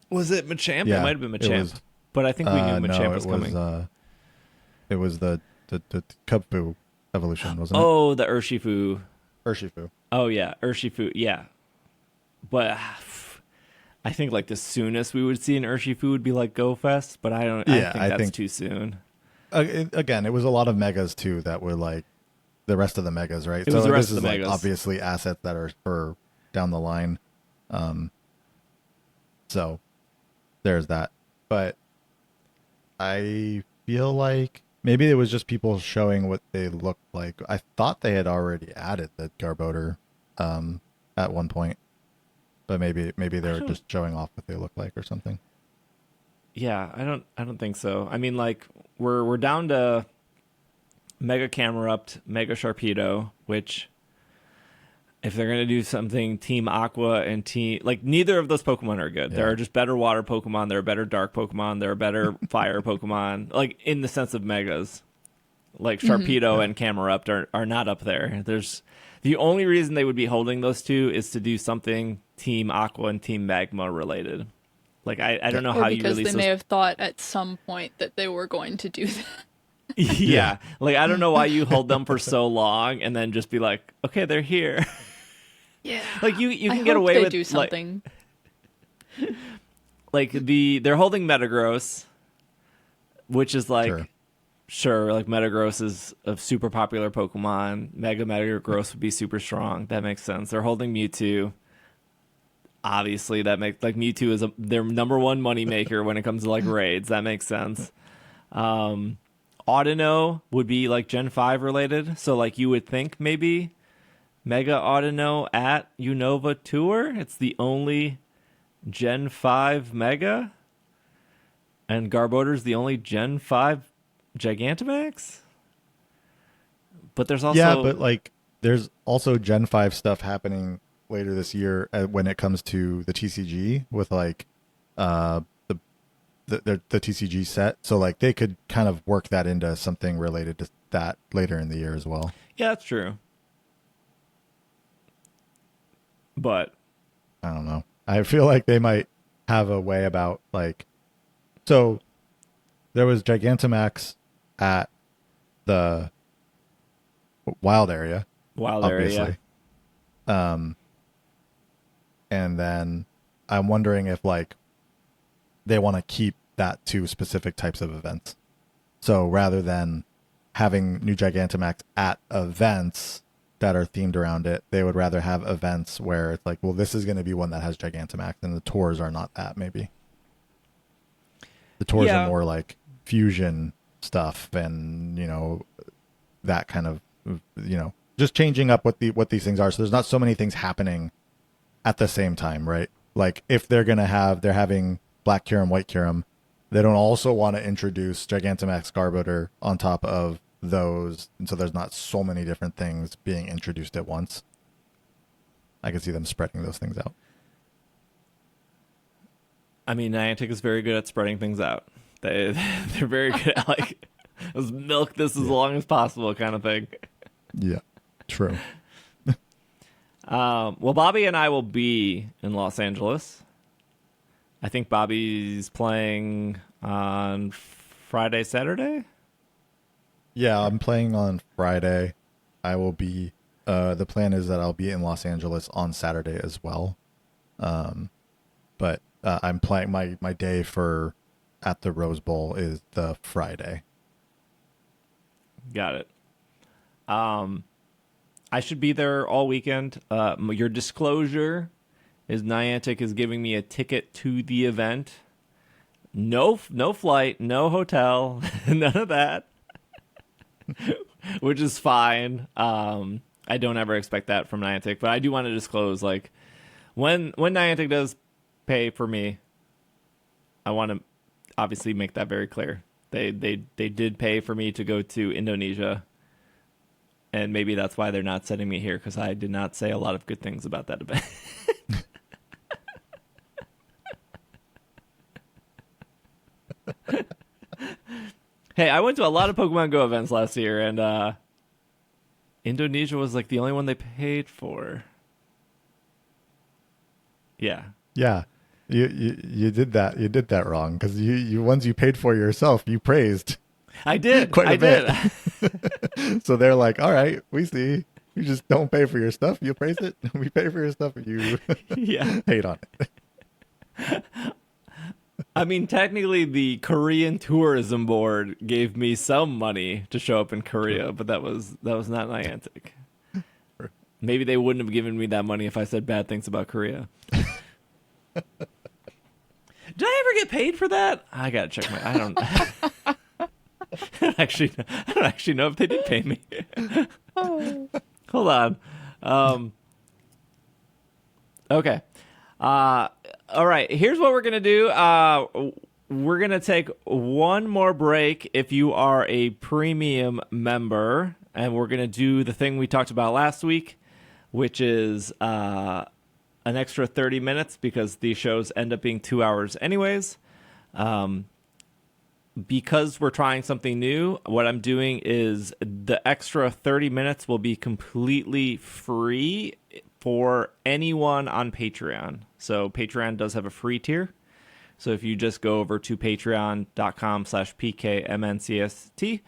Was it Machamp? Yeah, It might have been it Machamp. was. But I think we knew Machamp no, was coming. It was the Cubfu evolution, wasn't Oh, the Urshifu. it? Urshifu. Oh, yeah. Urshifu, yeah. But I think, like, the soonest we would see an Urshifu would be, like, GoFest. But I think that's too soon. Again, it was a lot of megas, too, that were, like, the rest of the megas, right? It was the rest this of the is, like, megas. obviously assets that are for down the line. So there's that. But I feel like maybe it was just people showing what they looked like. I thought they had already added the Garbodor at one point, but maybe they were just showing off what they look like or something. Yeah, I don't think so. I mean, like, we're down to Mega Camerupt, Mega Sharpedo, which if they're going to do something Team Aqua and Team... Like, neither of those Pokemon are good. Yeah. There are just better water Pokemon. There are better dark Pokemon. There are better fire Pokemon. Like, in the sense of Megas. Like, Sharpedo and Camerupt are not up there. There's... The only reason they would be holding those two is to do something Team Aqua and Team Magma related. Like, I don't know how you because release they may have thought at some point that they were going to do that. Yeah. Like, I don't know why you hold them for so long and then just be like, okay, they're here. Yeah. Like, you can I get hope away they with do something. like they're holding Metagross, which is like sure, like Metagross is a super popular Pokemon. Mega Metagross would be super strong. That makes sense. They're holding Mewtwo. Obviously, that makes like Mewtwo is their number one moneymaker when it comes to like raids. That makes sense. Audino would be like Gen 5 related. So like you would think maybe Mega Audino at Unova Tour. It's the only Gen 5 Mega. And Garbodor's the only Gen 5 Gigantamax? But there's also... Yeah, but like there's also Gen 5 stuff happening later this year when it comes to the TCG with like the TCG set. So like they could kind of work that into something related to that later in the year as well. Yeah, that's true. But I don't know. I feel like they might have a way about like... So there was Gigantamax at the wild area, Wild area. Obviously. And then I'm wondering if like they want to keep that to specific types of events. So rather than having new Gigantamax at events that are themed around it, they would rather have events where it's like, well, this is going to be one that has Gigantamax, and the tours are not that. Maybe the tours are more like fusion stuff, and that kind of just changing up what these things are. So there's not so many things happening at the same time, right? Like if they're having Black Kyurem, White Kyurem, they don't also want to introduce Gigantamax Garbodor on top of those, and so there's not so many different things being introduced at once. I can see them spreading those things out. I mean, Niantic is very good at spreading things out. They're very good at like, let's milk this as long as possible kind of thing. Yeah, true. Well, Bobby and I will be in Los Angeles. I think Bobby's playing on Friday, Saturday. Yeah, I'm playing on Friday. I will be. The plan is that I'll be in Los Angeles on Saturday as well. But I'm playing my day at the Rose Bowl is the Friday. Got it. I should be there all weekend. Your disclosure is Niantic is giving me a ticket to the event. No flight, no hotel, none of that. Which is fine. I don't ever expect that from Niantic, but I do want to disclose, like, when Niantic does pay for me, I want to obviously make that very clear. They did pay for me to go to Indonesia, and maybe that's why they're not sending me here, because I did not say a lot of good things about that event. Hey, I went to a lot of Pokemon Go events last year, and Indonesia was like the only one they paid for. Yeah. Yeah. You did that. You did that wrong, because you ones you paid for yourself, you praised. I did. Quite a bit. Did. So they're like, all right, we see. You just don't pay for your stuff. You praise it. We pay for your stuff. You hate on it. I mean, technically, the Korean tourism board gave me some money to show up in Korea, but that was not Niantic. Maybe they wouldn't have given me that money if I said bad things about Korea. Did I ever get paid for that? I gotta check my. I don't actually know if they did pay me. Hold on. Okay. All right. Here's what we're gonna do. We're gonna take one more break if you are a premium member, and we're gonna do the thing we talked about last week, which is an extra 30 minutes, because these shows end up being 2 hours anyways. Because we're trying something new, what I'm doing is the extra 30 minutes will be completely free for anyone on Patreon. So Patreon does have a free tier. So if you just go over to patreon.com/PKMNcast,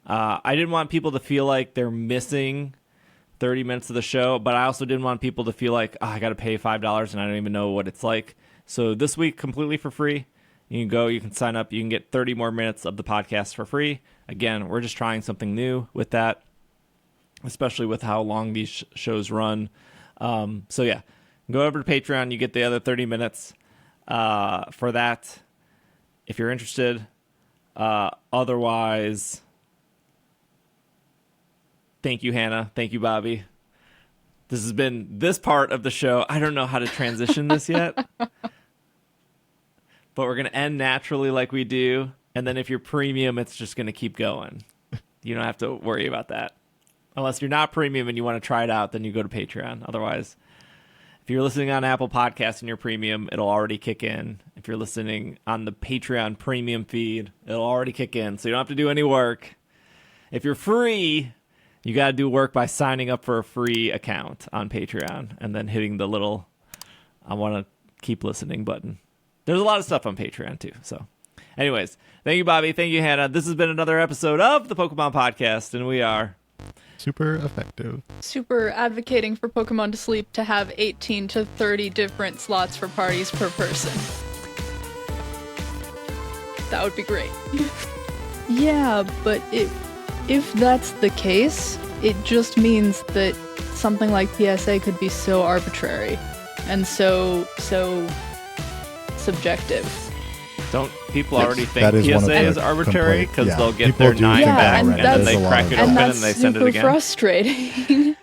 I didn't want people to feel like they're missing 30 minutes of the show, but I also didn't want people to feel like, I got to pay $5 and I don't even know what it's like. So this week, completely for free. You can go, you can sign up, you can get 30 more minutes of the podcast for free. Again, we're just trying something new with that, especially with how long these shows run. So yeah, go over to Patreon, you get the other 30 minutes for that, if you're interested. Otherwise, thank you, Hannah. Thank you, Bobby. This has been this part of the show. I don't know how to transition this yet. But we're going to end naturally like we do. And then if you're premium, it's just going to keep going. You don't have to worry about that. Unless you're not premium and you want to try it out, then you go to Patreon. Otherwise, if you're listening on Apple Podcasts and you're premium, it'll already kick in. If you're listening on the Patreon premium feed, it'll already kick in. So you don't have to do any work. If you're free, you got to do work by signing up for a free account on Patreon and then hitting the little I want to keep listening button. There's a lot of stuff on Patreon, too. So, anyways, thank you, Bobby. Thank you, Hannah. This has been another episode of the Pokemon Podcast, and we are Super effective. Super advocating for Pokemon to Sleep to have 18 to 30 different slots for parties per person. That would be great. Yeah, but if that's the case, it just means that something like PSA could be so arbitrary and so subjective. Don't people already think that is one of PSA the is arbitrary because yeah, they'll get people their do 9 think back that, and then they there's a lot crack of it that. open And and that's they send it super again? frustrating.